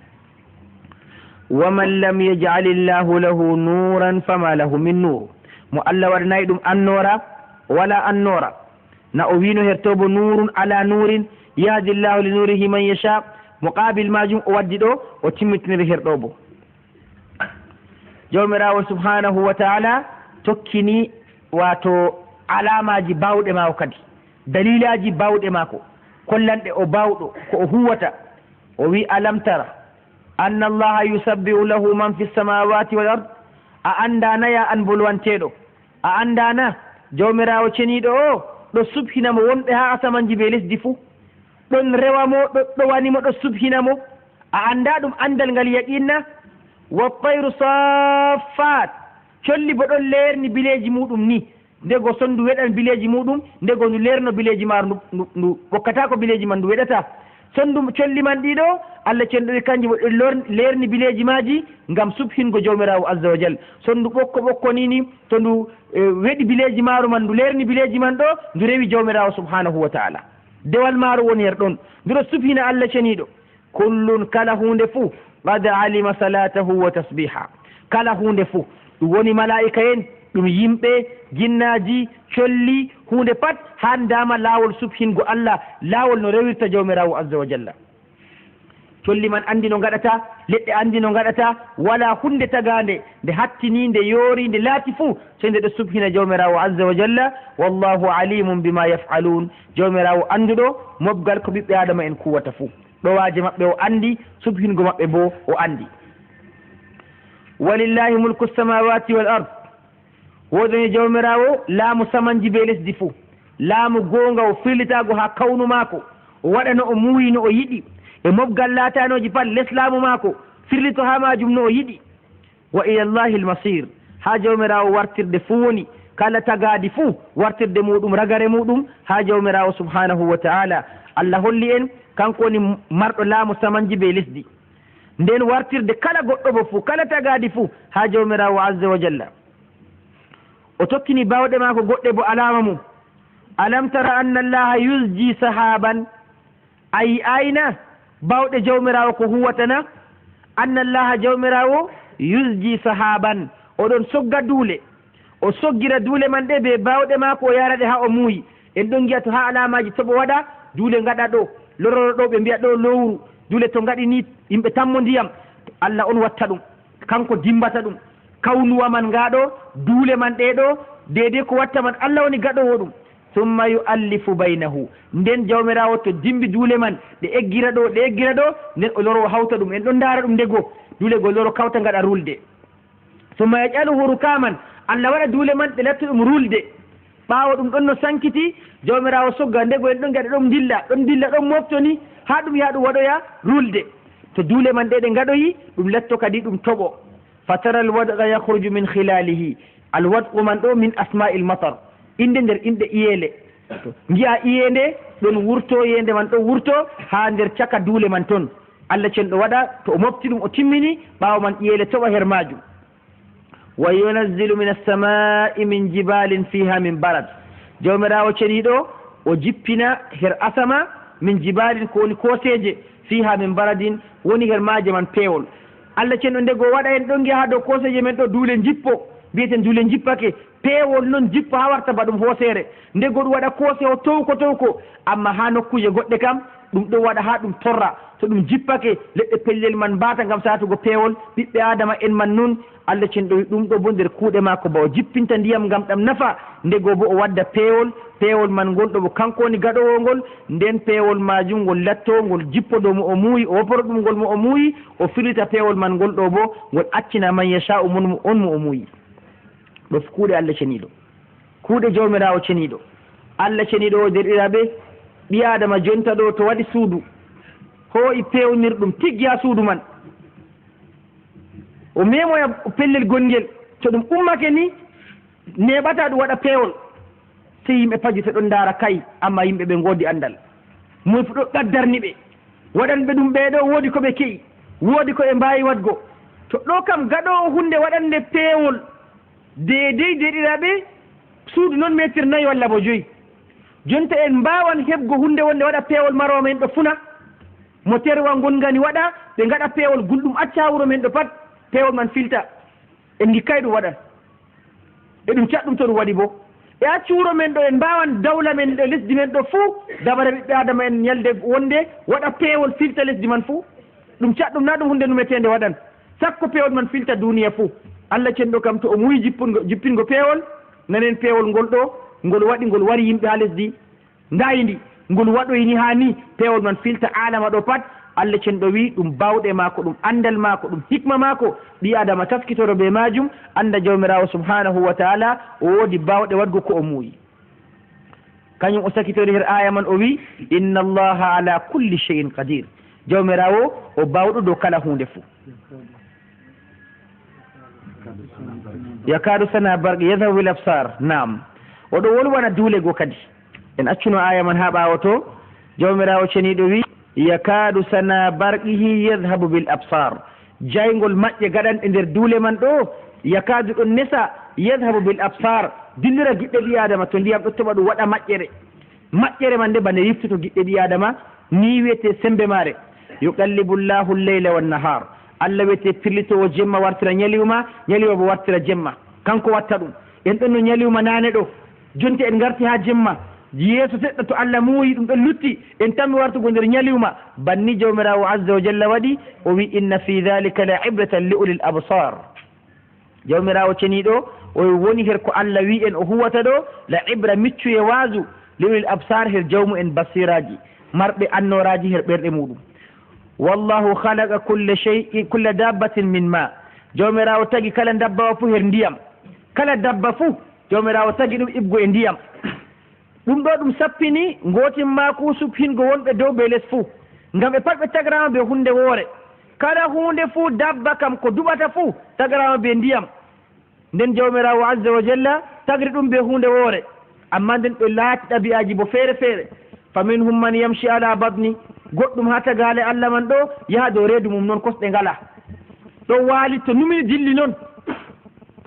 ومن لم يجعل الله له نورا فما له من نور mo Allah waɗanayi ɗum annora wala annora na o wino hertobo nurun ala nurin yahdi llahu li nurihi man yasha muqabil majum o waddi ɗo o timmitiniri herɗo bo jawmirawo subhanahu wa taala tokkini wato alamaji bawɗe mako kadi dalilaji bawɗe mako kollanɗe o bawɗo ko o huwata o wi alam tara anna allaha yusabbihu lahu man fi samawati wal ard a andanaya an bolwanteɗo a andana jawmirawo ceniɗo o ɗo subhinamo wonɓe ha asamanji be lesdi fuu ɗon rewamo ɗowanimo ɗo subhinamo a anda ɗum andal ngal yaqinna wa tayru saffat colli bo ɗon lerni bileji muɗum ni ndego sondu weɗan bileji muɗum ndego ndu lerno bileji maru ndu ɓokkata ko bileji man ndu weɗata sondu colli man ɗiɗo Allah cenɗoɗi kanji bo ɗon lerni bileji maji ngam subhingo jawmirawo azza wa jal sondu ɓokko ɓokko nini to ndu weɗi bileji maru man ndu lerni bileji man ɗo ndu rewi jawmirawo subhanahu wa taala dewal maru woni her ɗon nduɗo subhina Allah ceniɗo kullun kala hunde fuu qad alima salatahu wa tasbiha kala hunde fuu ɗum woni malaika en ɗum yimɓe jinnaji colli hunde pat han dama lawol subhingo Allah lawol no rewirta jawmirawo azza wa jalla colli man andi no gaɗata leɗɗe andi no gaɗata wala hunde tagade nde hattini nde yoori nde laati fuu so nde ɗo subhina jawmirawo azza wa jalla wallahu alimum bima yaf'alun jawmirawo anduɗo mobgal ko ɓiɓɓe adama en kuwata fuu ɗowaje maɓɓe o andi subhingo maɓɓe bo o andi walillahi mulku samawati wal ard wodoni jawmirawo laamu samanji be lesdi fuu laamu gonga o firlitago ha kawnu maako o waɗa no o muuyi no o yiɗi e mobgal laatanoji pat les laamu maako firlito ha majum no o yiɗi wa ila llahi almasir ha jawmirawo wartirde fuu woni kala tagadi fuu wartirde muɗum ragare muɗum ha jawmirawo subhanahu wa ta'ala Allah holli en kanko woni marɗo laamu samanji be lesdi nden wartirde kala goɗɗo bo fuu kala tagadi fuu ha jawmirawo azza wa jalla o tokkini bawɗe maako goɗɗe bo alama mum alam tara anna allaha yusji sahaban ayi ayna bawɗe jawmirawo ko huwatana anna allaha jawmirawo yusji sahaban oɗon sogga duule o soggira duule man ɗe be bawɗe maako o yara ɗe ha o muuyi en ɗon giya to ha alamaji toɓo waɗa duule gaɗa ɗo lororo ɗo ɓe mbiya ɗo lowru duule to gaɗi ni yimɓe tammo ndiyam Allah on watta ɗum kanko dimbata ɗum kawnuwa man ngaɗo duule man ɗeɗo deedei ko watta man Allah woni gaɗowo ɗum summa yu'allifu baynahu nden jawmirawo to dimbi duule man ɗe eggira ɗo nden o loro hawta ɗum en ɗon ndaara ɗum ndego duule go loro kawta ngaɗa rulde summa yaj'aluhu rukaman Allah waɗa duule man ɗe latta ɗum rulde ɓaawo ɗum ɗon no sankiti jawmirawo sogga ndego en ɗon gaɗa ɗon dilla ɗon moftoni ha ɗum yaha ɗum waɗoya rulde to duule man ɗe ɗe ngaɗoyi ɗum latto kadi ɗum toɓo fatara alwadqa yakhruju min khilalihi alwadqu man ɗo min asma'il matar inde nder inɗe iyele giya iyende ɗon wurto yende man ɗon wurto ha nder caka duule man toon Allah cenɗo waɗa to o mofti ɗum o timmini ɓaawo man iyele toɓa her majum wa yunazzilu min as-sama'i min jibalin fiha min barad jawmirawo ceniɗo o jippina her asama min jibalin ko woni koseje fiha min baradin woni her maaje man peewol Allah cenɗo ndego waɗa en ɗon giya ha dow koseje men ɗo duule jippo mbiyeten duule jippake peewol noon jippo ha warta ba ɗum hoosere ndego ɗum waɗa koose o towko amma ha nokkuje goɗɗe kam ɗum ɗo waɗa ha ɗum torra to ɗum jippake leɗɗe pellel man mbata gam satugo peewol ɓiɓɓe adama en man nun Allah cenɗo ɗum ɗo bo nder kuuɗe makko ba o jippinta ndiyam gam ɗam nafa ndego bo o wadda peewol man gonɗo bo kanko woni gaɗowo ngol nden peewol majum ngol latto ngol jippo ɗo mo o muuyi o woporo ɗum ngol mo o muuyi o firlita peewol man ngol ɗo bo ngol accina man yasha'u on mo o muuyi ɗo kuuɗe Allah ceniɗo kuuɗe jawmirawo ceniɗo Allah ceniɗo o derɗiraɓe ɓi adama jonta ɗo to waɗi suudu hooyi pewnirɗum tiggi ha suudu man o memoya pellel gonngel to ɗum ummake ni neɓata ɗum waɗa peewol sey yimɓe paji to ɗon ndaara kay amma yimɓe ɓe ngoodi anndal moy fu ɗo ɗaddarni ɓe waɗanɓe ɗum ɓeeɗo woodi ko ɓe ke'i woodi ko ɓe mbaawi waɗgo to ɗo kam gaɗoowo hunde waɗande peewol deedey deɗiraɓe suudu noon métre 4 walla bo 5 jonta en mbawan heɓgo hunde wonde waɗa peewol marowo men ɗo funa mo terwa gongani waɗa ɓe ngaɗa peewol gulɗum acca wuro men ɗo pat peewol man filta en gikkay ɗum waɗan e ɗum caɗɗum to ɗum waɗi bo e acci wuro men ɗo en mbawan dawla men ɗo lesdi men ɗo fuu dabare ɓiɓɓe adama en ñalde wonde waɗa peewol filta lesdi man fuu ɗum caɗɗum na ɗum hunde numetende waɗan sakko peewol man filta duniya fuu Allah cenɗo kam to o muyi jippingo peewol nanen peewol ngol ɗo ngol waɗi ngol wari yimɓe ha lesdi ndayidi ngol waɗoyni ha ni peewol man filta alama ɗo pat Allah cenɗo wi ɗum bawɗe maako ɗum andal maako ɗum hikma maako ɓi adama taskitoro be majum anda jawmirawo subhanahu wa taala o woodi bawɗe wadgo ko o muuyi kañum o sakitori her aya man o wi inna allaha ala kulli shay'in qadir jawmirawo o bawɗo dow kala hunde fuu yakadu sana barqi yadhabu bil absar nam oɗo wolwana duule go kadi en accuno aya man ha ɓawo to jawmirawo ceniɗo wi yakadu sana barqihi yadhabu bil absar jaygol maƴƴe gaɗanɗe nder duule man ɗo yakadu ɗon nesa yadhabu bil absar dillira giɗɗe ɗi adama to ndiyam ɗo toɓa ɗum waɗa maƴƴere man nde bane yiftuto giɗɗe ɗi adama ni wiyete sembe mare yuqallibu llahu lleyla wannahar Allah wiyete firlitowo jemma wartira ñaliwma ñaliwa bo wartira jemma kanko watta ɗum en ɗon no ñaliwma nane ɗo jonti en garti ha jemma yeeso seɗɗa to Allah muuyi ɗum ɗon lutti en tammi wartugo nder ñaliwma banni jawmirawo azza wa jalla waɗi o wi inna fi dhalika la ibratan li ulil absar jawmirawo ceniɗo o woni her ko Allah wi en o huwata ɗo la ibra miccuye waasu li ulil absar her jawmu en basiraji marɓe annoraji her ɓerɗe muɗum wallahu khalaqa kulla dabbatin min ma jawmirawo tagi kala dabbawa fuu her ndiyam kala dabba fuu jawmirawo tagi ɗum ibgo e ndiyam ɗum ɗo ɗum sappini gotin ma kusub hingo wonɓe dow be less fuu ngam ɓe pat ɓe tagarama be hunde woore kala hunde fuu dabba kam ko duɓata fuu tagarama be ndiyam nden jawmirawo azza wa jalla tagri ɗum be hunde woore amma nden ɓe laati ɗabi'aji bo feere feere fa minhum man yamshi ala badni goɗɗum ha tagale Allah man ɗo yaha dow reedu mum noon kosɗe ngala ɗo waali to numini dilli noon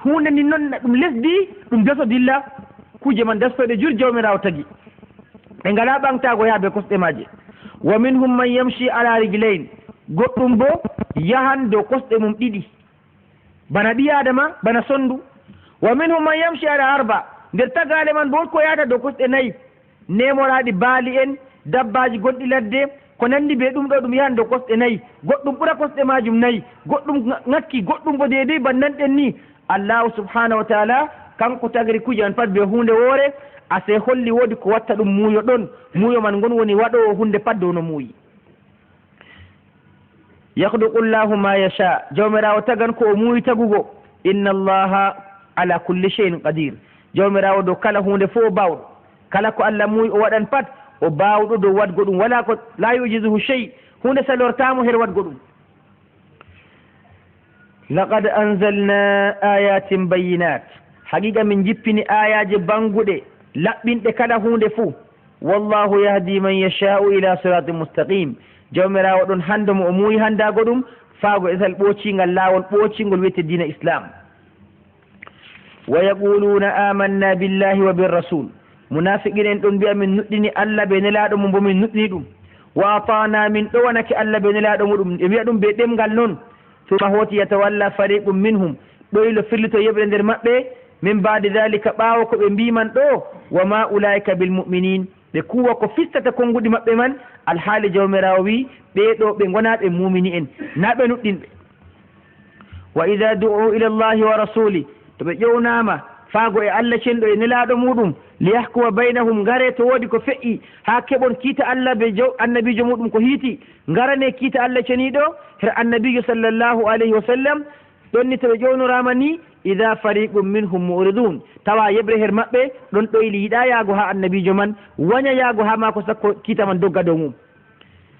hunde ndi noon ɗum lesdi ɗum daso dilla kuje man dastoɗe jur jawmirawo tagi ɓe ngala ɓangtago yaha be kosɗe maje wa minhum man yamshi ala rijlayn goɗɗum bo yahan dow kosɗe mum ɗiɗi bana ɓi adama bana sondu wa minhum man yamshi ala arba nder tagale man bo ko yahata dow kosɗe nayyi nemoraɗi baali en dabbaji gonɗi ladde ko nandi be ɗum ɗo ɗum yahan dow kosɗe nayyi goɗɗum ɓura kosɗe majum nayyi goɗɗum ngakki goɗɗum bo deydey bannanɗen ni allahu subhanahu wa taala kanko tagri kuje man pat be hunde woore ase holli woodi ko watta ɗum muuyo ɗon muuyo man ngon woni waɗowo hunde pat dow no muuyi yahluqu llahu ma yasha jawmirawo tagan ko o muuyi tagugo inna allaha ala kulli shay'in qadir jawmirawo dow kala hunde fof o bawɗo kala ko Allah muuyi o waɗan pat o bawɗo dow waɗgo ɗum wala ko la yujizuhu shay hunde salortamo her waɗgo ɗum laqad anzalna ayatin bayinat haqiqa min jippini ayaji banguɗe laɓɓinɗe kala hunde fuu wallahu yahdi man yasha'u ila siratin mustaqim jawmirawo ɗon hande mo o muuyi handago ɗum faago esal ɓoocingal laawol ɓoocingol wiyete dina islam wa yaquluna amanna billahi wa birrasul munafiqin en ɗon mbiya min nuɗɗini Allah be nelaɗo mum bo min nuɗɗini ɗum wa atana min ɗowanake Allah be nelaɗo muɗum ɓe mbiya ɗum be ɗemgal noon tuma hooti yatawalla fariqum minhum ɗoylo firlito yeɓre nder maɓɓe min badi dhalika ɓaawo ko ɓe mbiman ɗo wa ma ulaika bilmuminin ɓe kuwa ko fistata konnguɗi maɓɓe man alhaali jawmirawo wi ɓeɗo ɓe gonaɓe mumini en na ɓe nuɗɗinɓe wa ida du'u ila llahi wa rasuli to ɓe ƴewnama faago e Allah cenɗo e nelaɗo muɗum liyahkuma baynahum ngare to woodi ko feƴƴi ha keɓon kiita Allah be annabijo muɗum ko hiiti ngarane kiita Allah ceniɗo her annabijo sallllahu alayhi wa sallam ɗonni to ɓe ƴewnorama ni ida fariqum minhum muridun tawa yeɓre her maɓɓe ɗon ɗoyli yiɗa yaago ha annabijo man waña yaago ha mako sakko kiita man dogga dow mum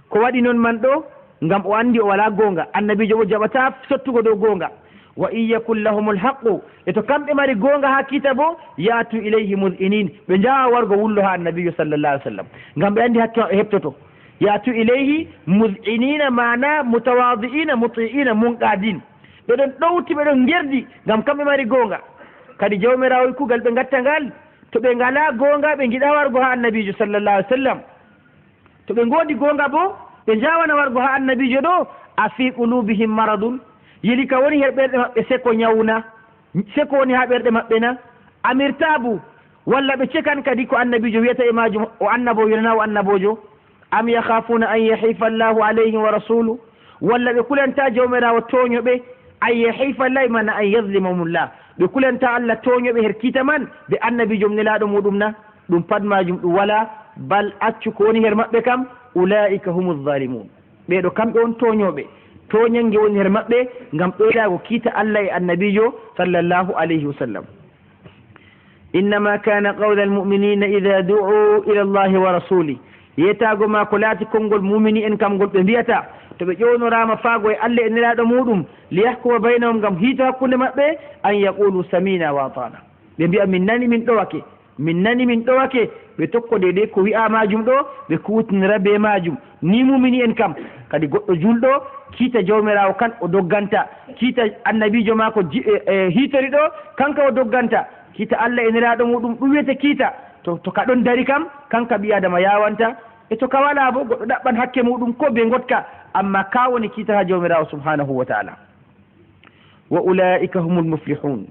ko waɗi noon man ɗo ngam o andi o wala gonga annabijo bo jaɓata sottugo dow gonga wa in yakun lahum lhaqu e to kamɓe mari gonga ha kiita bo yatu ilayhi mud'inin ɓe jawa wargo wullo ha annabijo sallllahu alih w sallam ngam ɓe andi hakke maɓɓe heptoto yatu ilayhi mud'inina mana mutawadi'ina muti'ina munqadin ɓeɗon ɗowti ɓeɗon gerdi ngam kamɓe mari gonga kadi jawmirawo kugal ɓe gatta ngal to ɓe ngala gonga ɓe giɗa wargo ha annabijo sallllahu alih w sallam to ɓe ngoodi gonga bo ɓe jawana wargo ha annabijo ɗo afi qulubihim maradun yeli ka woni her ɓerɗe maɓɓe seko ñawna seko woni ha ɓerɗe maɓɓe na amirtabu walla ɓe cekan kadi ko annabijo wiyata e majum o annabo yonana o annabojo am yakhafuna an yahifa allahu alayhim wa rasuluh walla ɓe kulanta jawmirawo toñoɓe an yahifa allahi mana an yadlimahumullah ɓe kulanta allah toñoɓe her kiita man ɓe annabijo nelaɗo muɗum na ɗum pat majum ɗum wala bal accu ko woni her maɓɓe kam ulaika humu zalimun ɓeɗo kamɓe on toñoɓe toñange woni her maɓɓe ngam ɗoyɗago kiita allah e annabijo sallllahu alayhi wa sallam innama kana qawla almuminina ida du'u ila allahi wa rasuli yeytago ma ko laati konngol mumini en kam ngol ɓe mbiyata to ɓe ƴewnorama faago e allah e nelaɗo muɗum liyahkuma baynahum ngam hiito hakkunde maɓɓe an yaqulu samina wa atana ɓe mbiya min nani min ɗowake min nani min ɗowake ɓe tokkode de ko wi'a majum ɗo ɓe kutinira be majum ni mumini en kam kadi goɗɗo julɗo kiita jawmirawo kan o dogganta kiita annabijo ma ko hiitori ɗo kanka o dogganta kiita allah e nelaɗo muɗum ɗum wiyete kiita to ka ɗon dari kam kanka ɓi adama yawanta e to ka wala bo goɗɗo ɗaɓɓan hakke muɗum ko be gotka amma ka woni kiita ha jawmirawo subhanahu wa taala wa ulaika humul muflihun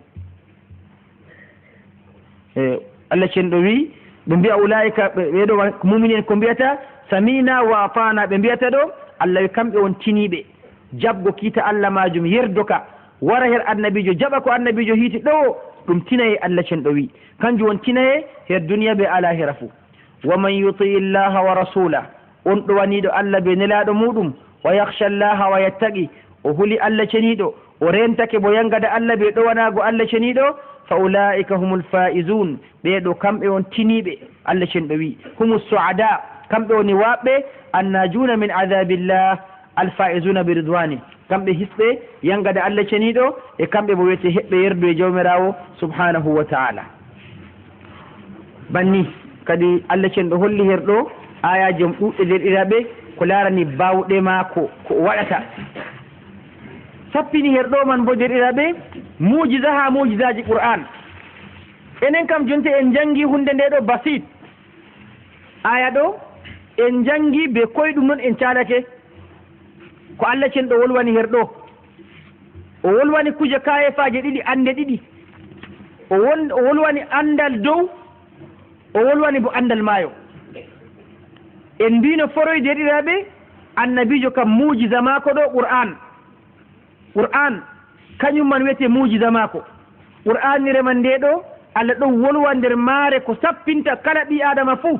allah cenɗo wi ɓe mbiya ulaika ɓeɗo mumini en ko mbiyata samina wa atana ɓe mbiyata ɗo allah wi kamɓe on tiniɓe jabgo kiita allah majum yerdoka wara her annabijo jaɓa ko annabijo hiiti ɗo ɗum tinaye allah cenɗo wi kanjum on tinaye her duniya ɓe alahira fou wa man yutii llaha wa rasulah on ɗo waniɗo allah ɓe nelaɗo muɗum wa yakhsha llaha wa yattaqi o huuli allah ceniɗo o rentake bo yangada allah ɓe ɗowanago allah ceniɗo fa ulaika humul faizun ɓeɗo kamɓe on tiniɓe allah cenɗo wi humu suada kamɓe woni waɓɓe annajuna min adabillah alfaizuna bi ridwani kamɓe hisɓe yangade allah ceniɗo e kamɓe bo wiyete heɓɓe yerdu e jawmirawo subhanahu wa taala banni kadi allah cenɗo holli her ɗo ayaji on ɗuɗɗe derɗiraɓe ko larani bawɗe ma ko waɗata sappini her ɗo man bo derɗiraɓe mujiza ha mujizaji qur'an enen kam jonte en jangi hunde nde ɗo basit aya ɗo en jangi be koyɗum noon en calake ko allah cenɗo wolwani her ɗo o wolwani kuje kayefaje ɗiɗi ande ɗiɗi o wolwani andal dow o wolwani bo andal maayo en mbino foroyde ɗiɗaɓe annabijo kam mujiza mako ɗo qur'an kañum man wiyete mujiza mako qur'anire man nde ɗo allah ɗon wolwa nder maare ko sappinta kala ɓi adama fou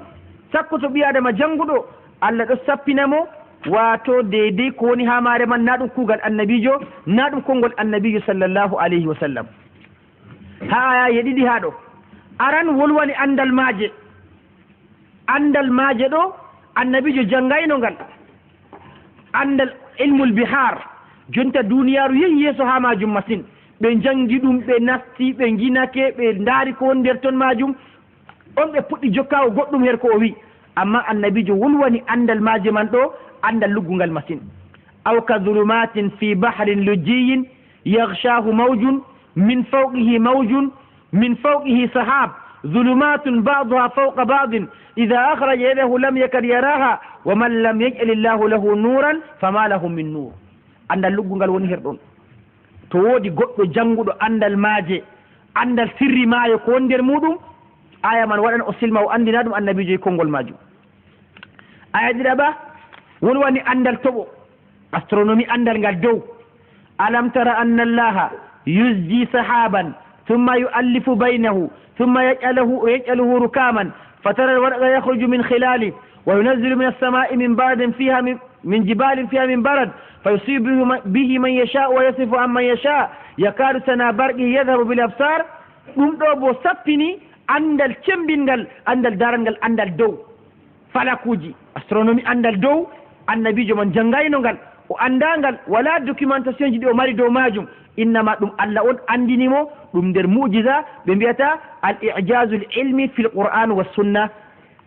sakko to ɓi adama jannguɗo allah ɗo sappinamo wato deydey ko woni ha maare man na ɗum kuugal annabijo na ɗum konngol annabijo sallllahu alayhi wa sallam ha ayaye ɗiɗi ha ɗo aran wolwani andal maaje ɗo annabijo janngayno ngal andal ilmul bihar jonta duniyaru yehi yeeso ha majum masine ɓe jangi ɗum ɓe nasti ɓe ginake ɓe ndaari ko woni nder ton majum on ɓe puɗɗi jokkawo goɗɗum her ko o wi amma annabijo wolwani andal maaje man ɗo andal luggungal masine aw ka zulumatin fi bahrin lujjiyin yaghshahu mawjun min fawqihi sahab zulumatun ba'duha fawqa ba'din idha akhraja yadahu lam yakad yaraha wa man lam yaj'al illahu lahu nuran fama lahu min nur andal luggungal woni her ɗon to woodi goɗɗo jannguɗo andal maaje andal sirri maayo ko woni nder muɗum aya man waɗan o silma o andina ɗum annabijo e konngol majum aya ɗiɗaɓa wolwani andal toɓo astronomie andal ngal dow alam tara anna allaha yusji sahaban thumma yu'allifu baynahu thumma yaj'aluhu rukaman fatara alwarqa yakhruju min khilali wa yunazzilu min as-sama'i min baradin fiha min jibalin fiha min barad فيصيب به من يشاء ويصف عن من يشاء يكاد سنا برقه يذهب بالابصار ɗum ɗo bo sappini andal cembingal andal darangal andal dow falakuji astronomie andal dow annabijo man janngayno ngal o andangal wala documentation ji ɗi o mari dow majum innama ɗum allah on andinimo ɗum nder mujiza ɓe mbiyata al ijazu l ilmi fi l qur'an wa sunna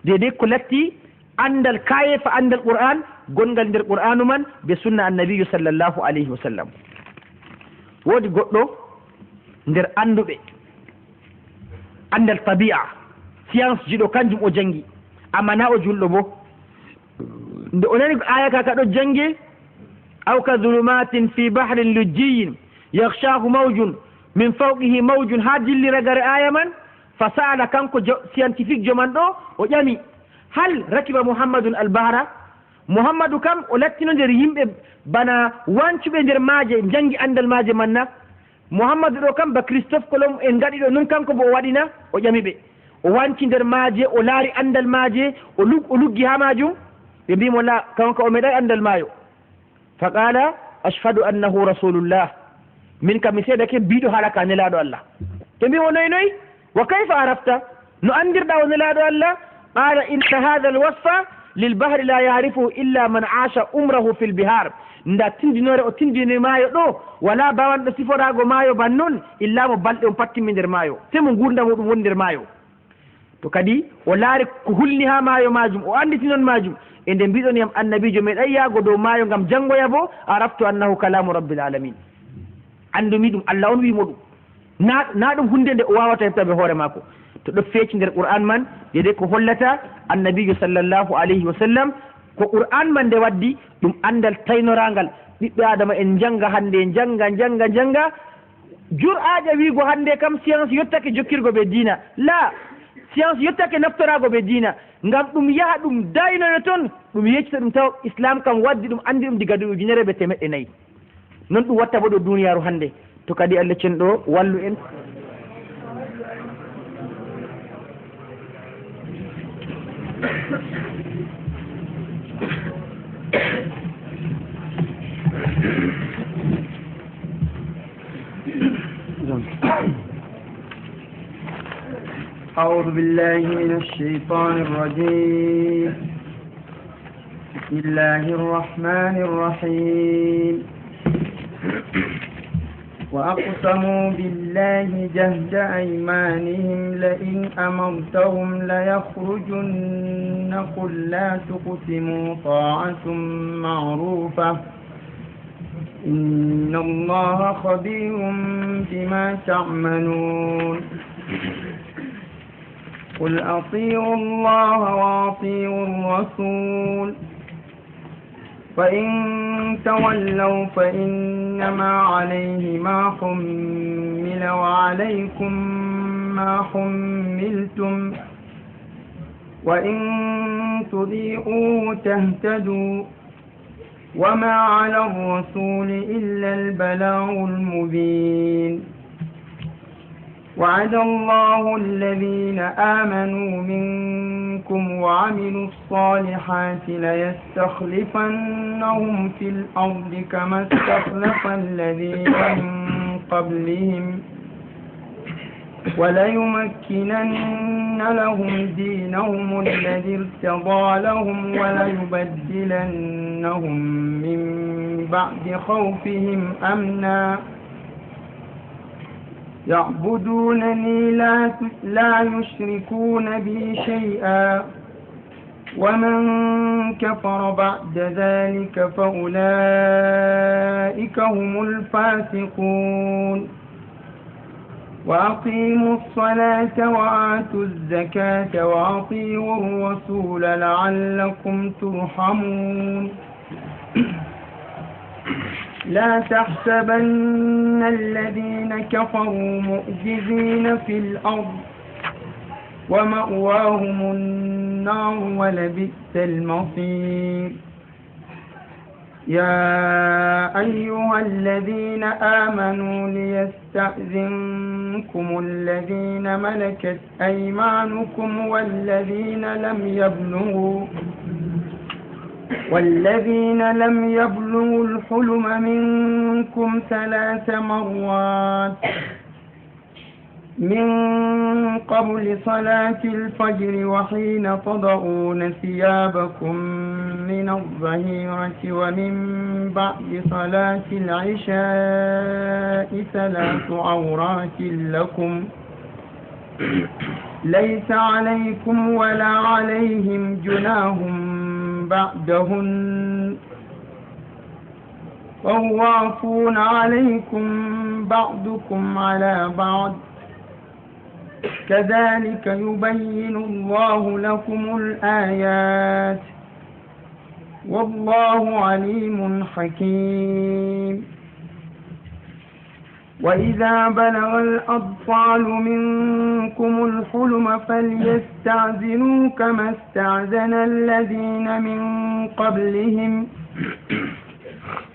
dedei ko latti andal kayefa andal qur'an gongal nder qur'anu man be sunna annabijo sallllahu alayhi wa sallam woodi goɗɗo nder anduɓe andal tabi'a science ji ɗo kanjum o jangi amma na o julɗo bo nde o nani aya kaka ɗo jange أو كظلمات في بحر لجي يغشاه موج من فوقه موج هاجل لرجر آية من فسأل كانكو سيانتيفيك جمان دو وجامي هل ركب محمد البحر محمد كم ولتنو nder yimɓe bana wancuɓe nder maaje jangi andal maaje manna محمد ɗo kam ba Christophe Colomb en gaɗi ɗo non kanko bo o waɗina o ƴami ɓe o wanci nder maaje o laari andal maaje o luggi ha majum ɓe mbimo la kanko o meeɗay andal maayo fa qala ashhadu annahu rasulullah min kam mi seedake mbiɗo haala ka nelaɗo Allah ɓe mbimo noyi wa kayfa arafta no andirɗa o nelaɗo Allah qala inna hadha alwasfa lilbahri la yarifuhu illa man asha umrahu fi lbihar nda tindinore o tindini maayo ɗo wala bawanɗo siforago maayo ban noon illa mo balɗe on pattimmi nder maayo te mo gurdam muɗum woni nder maayo to kadi o laari ko hulni ha maayo majum o anditi noon majum e nde mbiɗoniyam annabijo meɗay yaago dow maayo ngam janngoya bo araftu annahu kalamu rabbil alamin andumi ɗum Allah on wimo ɗum na ɗum hunde nde o wawata heɓtaɓe hoore mako to ɗo feeci nder qur'an man dede ko hollata annabijo sallllahu alayhi wa sallam ko qur'an man nde waddi ɗum andal taynorangal ɓiɓɓe adama en janga hande janga jur'aƴa wiigo hande kam science yottake jokkirgo ɓe diina la science yottake naftorago ɓe diina ngam ɗum yaha ɗum daynono toon ɗum yeccita ɗum taw islam kam waddi ɗum andi ɗum diga 1900 noon ɗum watta bo ɗo duniyaru hande to kadi Allah cenɗo wallu en أعوذ بالله من الشيطان الرجيم بسم الله الرحمن الرحيم وأقسموا بالله جهد أيمانهم لئن أمرتهم ليخرجن قل لا تقسموا طاعة معروفة إن الله خبير بما تعملون قل أطيعوا الله وأطيعوا الرسول فإن تولوا فإنما عليه ما حمل وعليكم ما حملتم وإن تطيعوه تهتدوا وما على الرسول إلا البلاغ المبين وعد الله الذين آمنوا منكم وعملوا الصالحات ليستخلفنهم في الأرض كما استخلف الذين من قبلهم وليمكنن لهم دينهم الذي ارتضى لهم وليبدلنهم من بعد خوفهم أمنا يعبدونني لا يشركون بي شيئا ومن كفر بعد ذلك فأولئك هم الفاسقون وأقيموا الصلاة وآتوا الزكاة وأطيعوا الرسول لعلكم ترحمون لا تحسبن الذين كفروا معجزين في الأرض ومأواهم النار ولبئس المصير يا أيها الذين آمنوا ليستأذنكم الذين ملكت أيمانكم والذين لم يبلغوا الحلم منكم 3 مرات من قبل صلاة الفجر وحين تضعون ثيابكم من الظهيرة ومن بعد صلاة العشاء 3 عورات لكم ليس عليكم ولا عليهم جناح بعدهن طوافون عليكم بعضكم على بعض كذلك يبين الله لكم الآيات والله عليم حكيم. وإذا بلغ الأطفال منكم الحلم فليستأذنوا كما استأذن الذين من قبلهم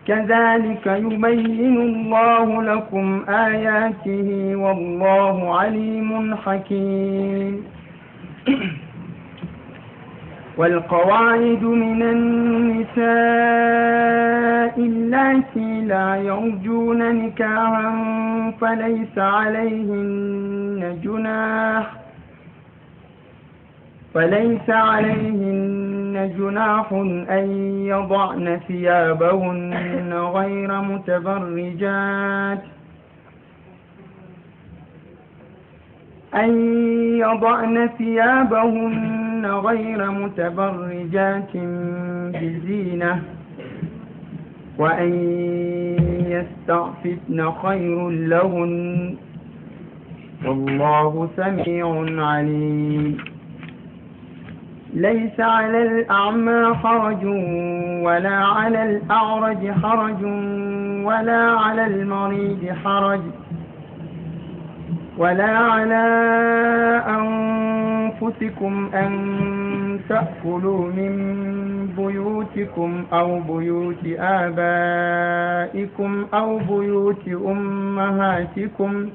كذلك يبين الله لكم آياته والله عليم حكيم. والقواعد من النساء اللاتي لا يرجون نكاحا فليس عليهن جناح أن يضعن ثيابهن غير متبرجات بزينة وأن يستعففن خير لهن والله سميع عليم. ليس على الأعمى حرج ولا على الأعرج حرج ولا على المريض حرج ولا على أنفسكم أن تأكلوا من بيوتكم أو بيوت آبائكم أو بيوت أمهاتكم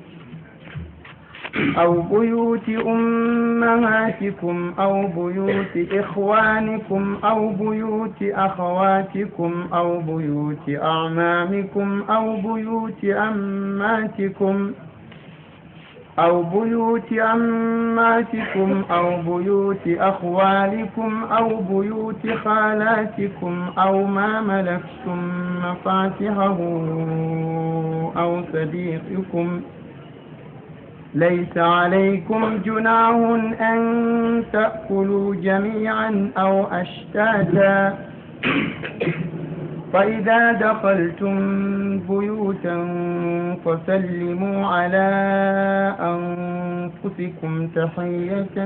أو بيوت إخوانكم أو بيوت أخواتكم أو بيوت أعمامكم أو بيوت أماتكم أو بيوت أخوالكم أو بيوت خالاتكم أو ما ملكتم مفاتحه أو صديقكم. ليس عليكم جناح أن تأكلوا جميعا أو أشتاتا. فإذا دخلتم بيوتا فسلموا على أنفسكم تحية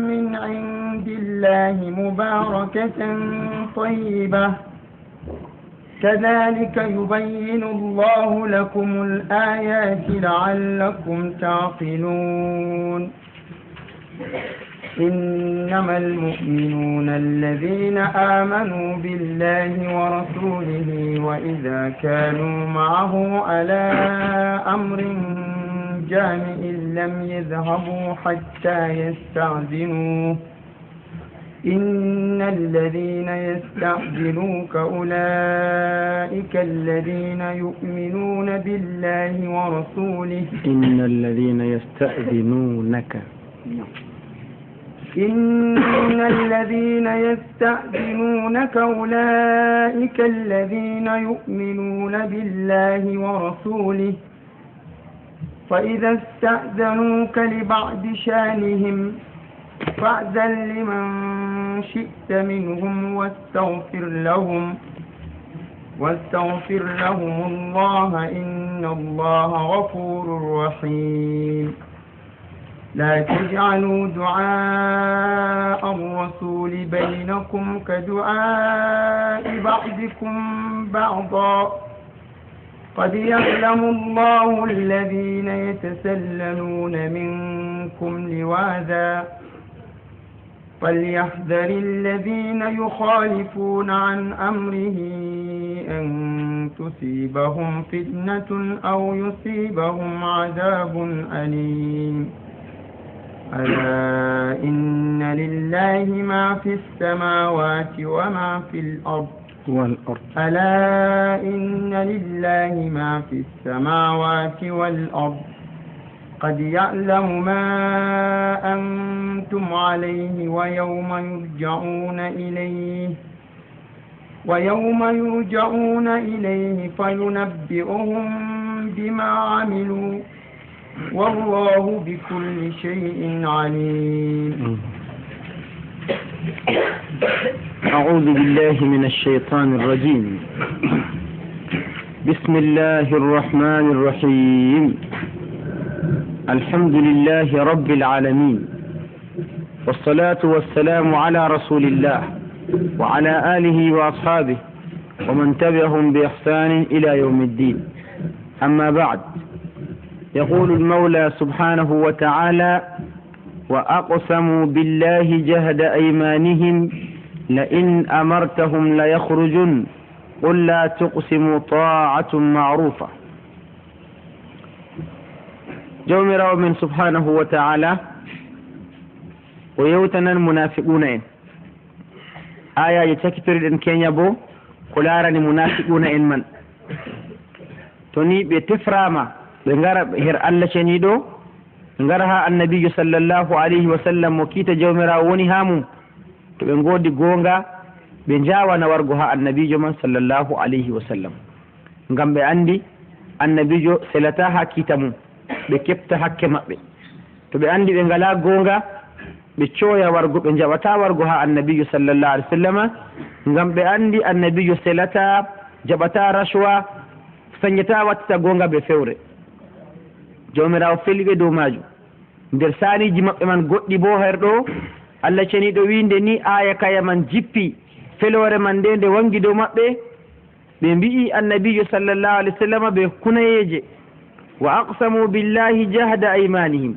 من عند الله مباركة طيبة كذلك يبين الله لكم الآيات لعلكم تعقلون. إنما المؤمنون الذين آمنوا بالله ورسوله وإذا كانوا معه على أمر جامع لم يذهبوا حتى يستأذنوه. إن الذين يستعجلوك أولئك الذين يؤمنون بالله ورسوله. إن الذين يستأذنونك أولئك الذين يؤمنون بالله ورسوله فإذا استأذنوك لبعض شانهم فأذن لمن شئت منهم واستغفر لهم الله إن الله غفور رحيم. لا تجعلوا دعاء الرسول بينكم كدعاء بعضكم بعضا قد يعلم الله الذين يتسللون منكم لواذا فليحذر الذين يخالفون عن أمره أن تصيبهم فتنة أو يصيبهم عذاب أليم. ألا إن لله ما في السماوات وما في الأرض ألا إن لله ما في السماوات والأرض قد يعلم ما أنتم عليه ويوم يرجعون إليه فينبئهم بما عملوا والله بكل شيء عليم. أعوذ بالله من الشيطان الرجيم. بسم الله الرحمن الرحيم. الحمد لله رب العالمين، والصلاة والسلام على رسول الله وعلى آله وأصحابه ومن تبعهم بإحسان إلى يوم الدين. أما بعد، يقول المولى سبحانه وتعالى: وأقسموا بالله جهد أيمانهم لئن أمرتهم ليخرجن قل لا تقسموا طاعة معروفة. جومر من سبحانه وتعالى ويوتنا المنافقون آية يتكتر إن كان يبو قلارني منافقون إن من توني بتفراما بنغرب هر الله شنيدو نغرها النبي صلى الله عليه وسلم وكيت جومر وني هامو تبنغودي غونغا بنجاوانا ورغها النبي صلى الله عليه وسلم ngam ɓe andi annabijo selata ha kiitamu ɓe kepta hakke maɓɓe. to ɓe andi ɓe ngala gonga ɓe coya wargo, ɓe jaɓata wargo ha annabijo sallallahu alaihi wasallama ngam ɓe andi annabijo selata, jaɓata rashwa, sañata wattata gonga ɓe fewre. jawmirawo feliɓe dow majum. nder saniji maɓɓe man goɗɗi bo herɗo Allah ceniɗo winde ni aya kaya man jippi felore man nde wangi dow maɓɓe. ɓe mbi'i annabijo sallallahu alaihi wasallama ɓe kunayeje wa aqsamu billahi jahda aymanihim,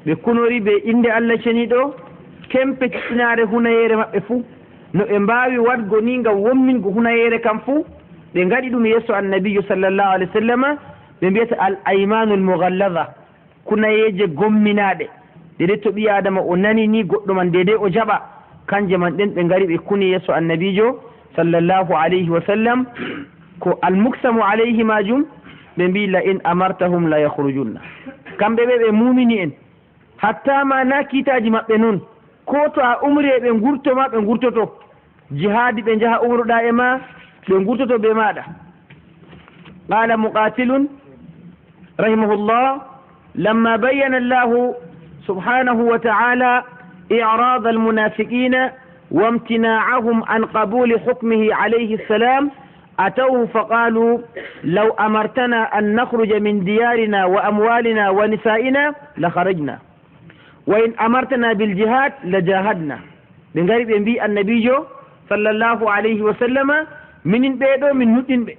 ɓe kunori ɓe inde Allah ceniɗo kempe ciɗinare hunayere maɓɓe fuu no ɓe mbawi wadgo ni ngam wommingo hunayere kam fuu ɓe gaɗi ɗum yesso annabijo sallallahu alaihi wasallama. ɓe mbiyata al aymanul mughallada, kunayeje gomminaɗe. dede to ɓi adama o nani ni goɗɗo man dede o jaɓa, kanje man ɗen ɓe ngari ɓe kuni yesso annabijo sallallahu alaihi wasallam. ko almuksamu alayhi majum ɓe mbi la in amartahum la yakhrujunna. kamɓe ɓe mumini en, hatta ma na kiitaji maɓɓe noon, ko to a umri e ɓe gurtoma ɓe gurtoto, jihadi ɓe jaha umruɗa e ma ɓe gurtoto be maɗa. qala muqatilun rahimahullah lamma bayyana allahu subhanahu wa ta'ala i'rad almunafiqina وامتناعهم عن قبول حكمه عليه السلام أتوه فقالوا لو أمرتنا أن نخرج من ديارنا وأموالنا ونسائنا لخرجنا وإن أمرتنا بالجهاد لجاهدنا. من غير بي النبي صلى الله عليه وسلم من بيدو من نتن بي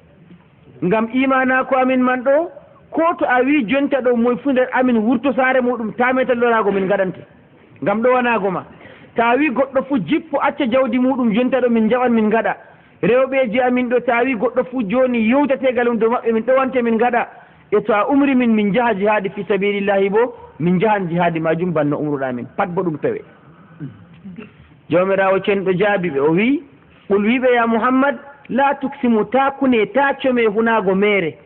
ngam imana ko amin man ɗo ko to a wi jonta ɗo moy fu nder amin wurto saare muɗum tametalorago min gaɗante ngam ɗo wanago ma. tawi goɗɗo fu jippo acca jawdi muɗum jonta ɗo min jaɓan min gaɗa. rewɓeji amin ɗo tawi goɗɗo fu joni yewtategal ɗum dow maɓɓe min ɗowante min gaɗa. e to a umri min jaha jihadi fi sabilillahi bo min jahan jihadi majum banno umruɗa min pat bo ɗum pewe. jawmirawo cenɗo jaabi ɓe o wi qul wiɓe ya muhammad la tuksimu ta kune ta come hunago mere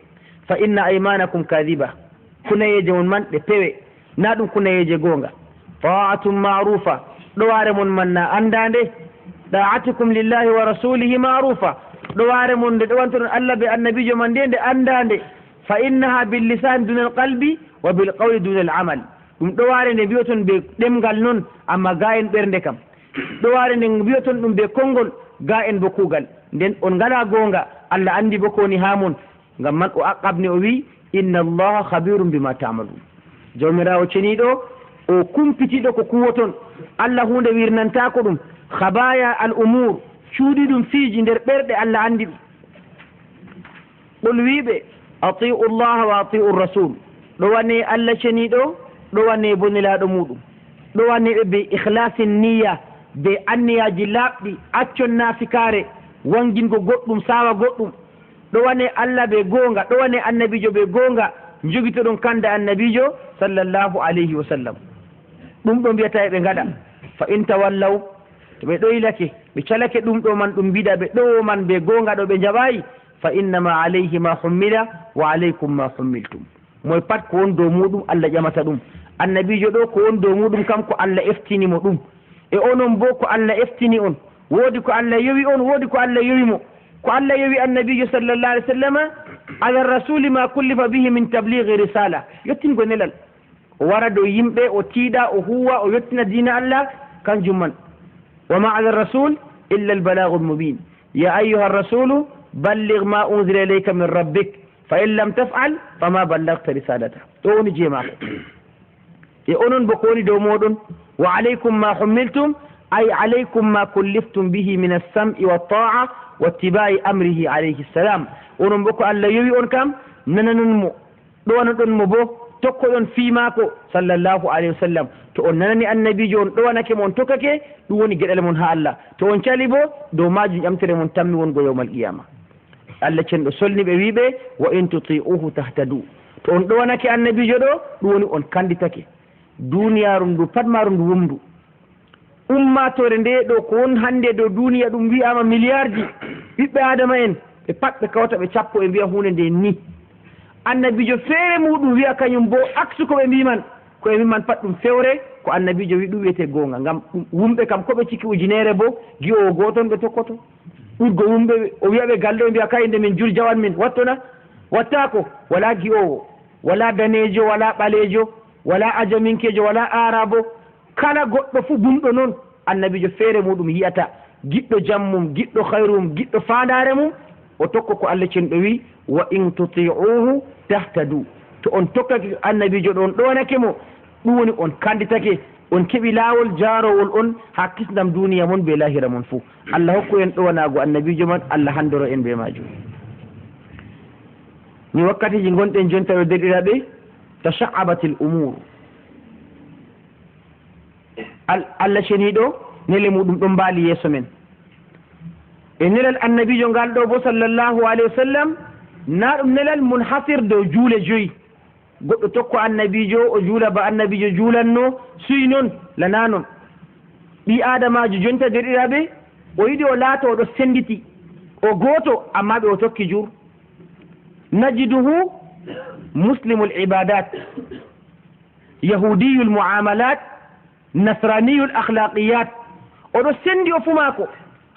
fa inna aymanakum kadiba, kunayeje mon man ɗe pewe na ɗum kunayeje gonga. ta'atum ma'rufa, ɗoware mon man na andande. da'atukum lillahi wa rasulihi ma'rufa, ɗoware mon nde ɗowantoɗon Allah be annabijo man nde andande. fa innaha bil lisan duna al qalbi wa bil qawli duna al amal, ɗum ɗoware nde mbiyoton be ɗemgal noon amma ga en ɓernde kam. ɗoware nde mbiyoton ɗum be konngol ga en bo kuugal. nden on ngala gonga, Allah andi bo koni ha mon. ngam man o aqabni o wi inna allaha khabirum bima ta'malun. jawmirawo ceniɗo o kumpitiɗo ko kuwoton, Allah hunde wirnantako ɗum. khabaya al umur, cuuɗi ɗum fiiji nder ɓerɗe Allah andi ɗum. qul wiɓe atiu llaha wa atiu rasul, ɗo wane Allah ceniɗo, ɗo wane bo nelaɗo muɗum, ɗo wane ɓe be ikhlasin niyya, be anniyaji laaɓɗi, accon nafikare, wangingo goɗɗum sawa goɗɗum. ɗo wane Allah be gonga, ɗo wane annabijo be gonga, jogito ɗum kanda annabijo sallallahu alayhi wa sallam. ɗum ɗo mbiyata ɓe ngaɗa. fa in tawallaw, to ɓe ɗoylake ɓe calake ɗum ɗo man ɗum mbiɗa ɓe ɗowo man be gonga ɗo ɓe jaɓayi, fa innama alayhi ma hummila wa alaykum ma hummiltum. moy pat ko won dow muɗum Allah ƴamata ɗum. annabijo ɗo ko won dow muɗum kam ko Allah eftinimo ɗum, e onon bo ko Allah eftini on. woodi ko Allah yowi on, woodi ko Allah yowimo. ko Allah yowi annabijo sallallahu alaihi wasallam ala rasuli ma kullifa bihi min tablighi risala, yettingo nelal o wara dow yimɓe, o tiiɗa, o huwa, o yettina diina Allah kanjum man. wa ma ala rasul illa al balagul mubin, ya ayyuha rasulu balligh ma unzila ilayka min rabbik fa in lam taf'al fama ballagta risalata. ɗo woni jeemako. e onon bo ko woni dow moɗon wa alaykum ma hummiltum ay alaykum ma kulliftum bihi min as-sam'i wat-ta'a wattiba'i amrihi alayhi salam. onon bo ko Allah yowi on kam nananon mo ɗowanon mo bo tokkoɗon fiimako sallllahu alayhi wa sallam. to on nanani annabijo on ɗowanake mo on tokkake ɗum woni gueɗal mon ha Allah. to on cali bo dow majum ƴamtere mon tammi wongo yawmal qiyama. Allah cenɗo solni ɓe wiɓe wa in tuti'uhu tahtadu. to on ɗowanake annabijo ɗo ɗum woni on kanditake. duniyaru ndu pat maru ndu wumdu ummatore nde ɗo ko won hande dow duniya ɗum wiyama milliard ji ɓiɓɓe adama en ɓe pat ɓe kawta ɓe sappo e mbiya hunde nde ni. annabijo feere muɗum wiya kañum bo aksu ko ɓe mbiman ko ɓe mbiman pat ɗum fewre ko annabijo wi ɗum wiyete gonga. ngam wumɓe kam koɓe cikki ujunere bo gi'owo goton ɓe tokkoto. ɓurgo wumɓe o wiyaɓe galɗo ɓe mbiya kayinde min jur jawan min wattona wattako. wala gi'owo wala danejo wala ɓalejo wala ajaminkejo wala arabo kala goɗɗo fu gumɗo noon annabijo feere muɗum yiyata giɗɗo jammum giɗɗo hayrum giɗɗo fandare mum o tokko ko Allah cenɗo wi wa in tuti'uhu tahtadu. to on tokkake annabijo ɗo on ɗonake mo ɗum woni on kanditake on keɓi laawol jarowol on ha kisdam duniya mon be lahira mon fuu. Allah hokku en ɗowanago annabijo man. Allah handoro en be majum. ni wakkatiji gonɗen jonta ɗo derɗiraɓe tasha'abatil umur. Allah ceniɗo nele muɗum ɗon mbaali yeeso men e nelal annabijo ngal ɗo bo sallllahu alayhi wa sallam na ɗum nelal munhasir dow juule joyi. goɗɗo tokko annabijo o juula ba annabijo juulanno suyi noon lana noon. ɓi adamajo jonta derɗiraɓe o yiɗi o laata oɗo senditi o gooto amma ɓe o tokki jur. najiduhu muslimul ibadat yahudiyul muamalat nasraniyul akhlaqiyat. oɗo sendi o fumako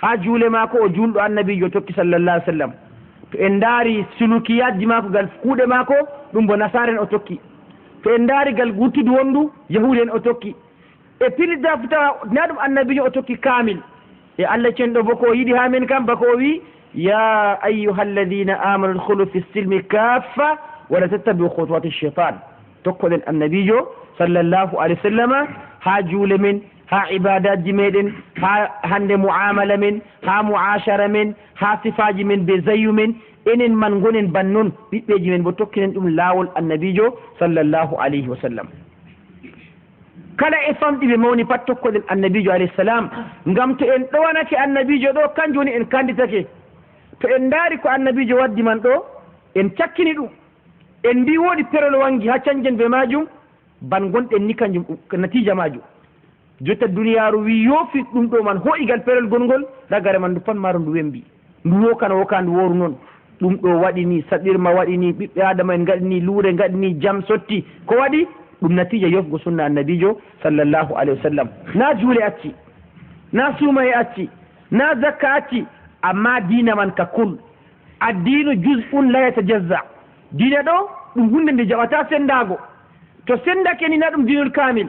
ha juule mako o julɗo annabijo tokki sallallah alih w sallam. to en daari sulukiyatji mako gal kuuɗe mako ɗum bo nasaren o tokki. to en daari gal wurtudu wondu yahudi en o tokki. e pilida futa na ɗum annabijo o tokki kamil. e Allah cenɗo bo ko yiɗi ha men kam bako o wi ya ayyuha alladina amanu dkhulu fi silmi kaffa wala tattabi'u khutuwati shaitan. tokkoɗen annabijo sallllahu alayhi wa sallama ha juule men ha ibadaji meɗen ha hande muamala men ha muashara men ha sifaji men be zayu men enen man gonen bannon ɓiɓɓeji men bo tokkinen ɗum laawol annabijo sallllahu alayhi wa sallam. kala e famɗi ɓe mawni pat tokkoɗen annabijo alayhi salam. ngam to en ɗowanake annabijo ɗo kanjum woni en kanditake. to en daari ko annabijo waddi man ɗo en cakkini ɗum en mbi woodi perol wangi ha canjen be majum ban gonɗen ni kanjum natija majum. jotta duniyaru wi yoofi ɗum ɗo man ho'igal perol gongol ragare man ndu pat maaro ndu wembi ndu wokana woka ndu woru noon. ɗum ɗo waɗi ni saɗirma waɗi ni ɓiɓɓe adama en gaɗi ni luure gaɗi ni jam sotti ko waɗi ɗum natija yofgo sunna annabijo sallllahu alayhi wa sallam. na juule acci na suumaye acci na zakka acci amma diina man ka kul. addinu juz'un la yatajazza. diina ɗo ɗum hunde nde jaɓata sendago. to sendake ni na ɗum dinul kamil.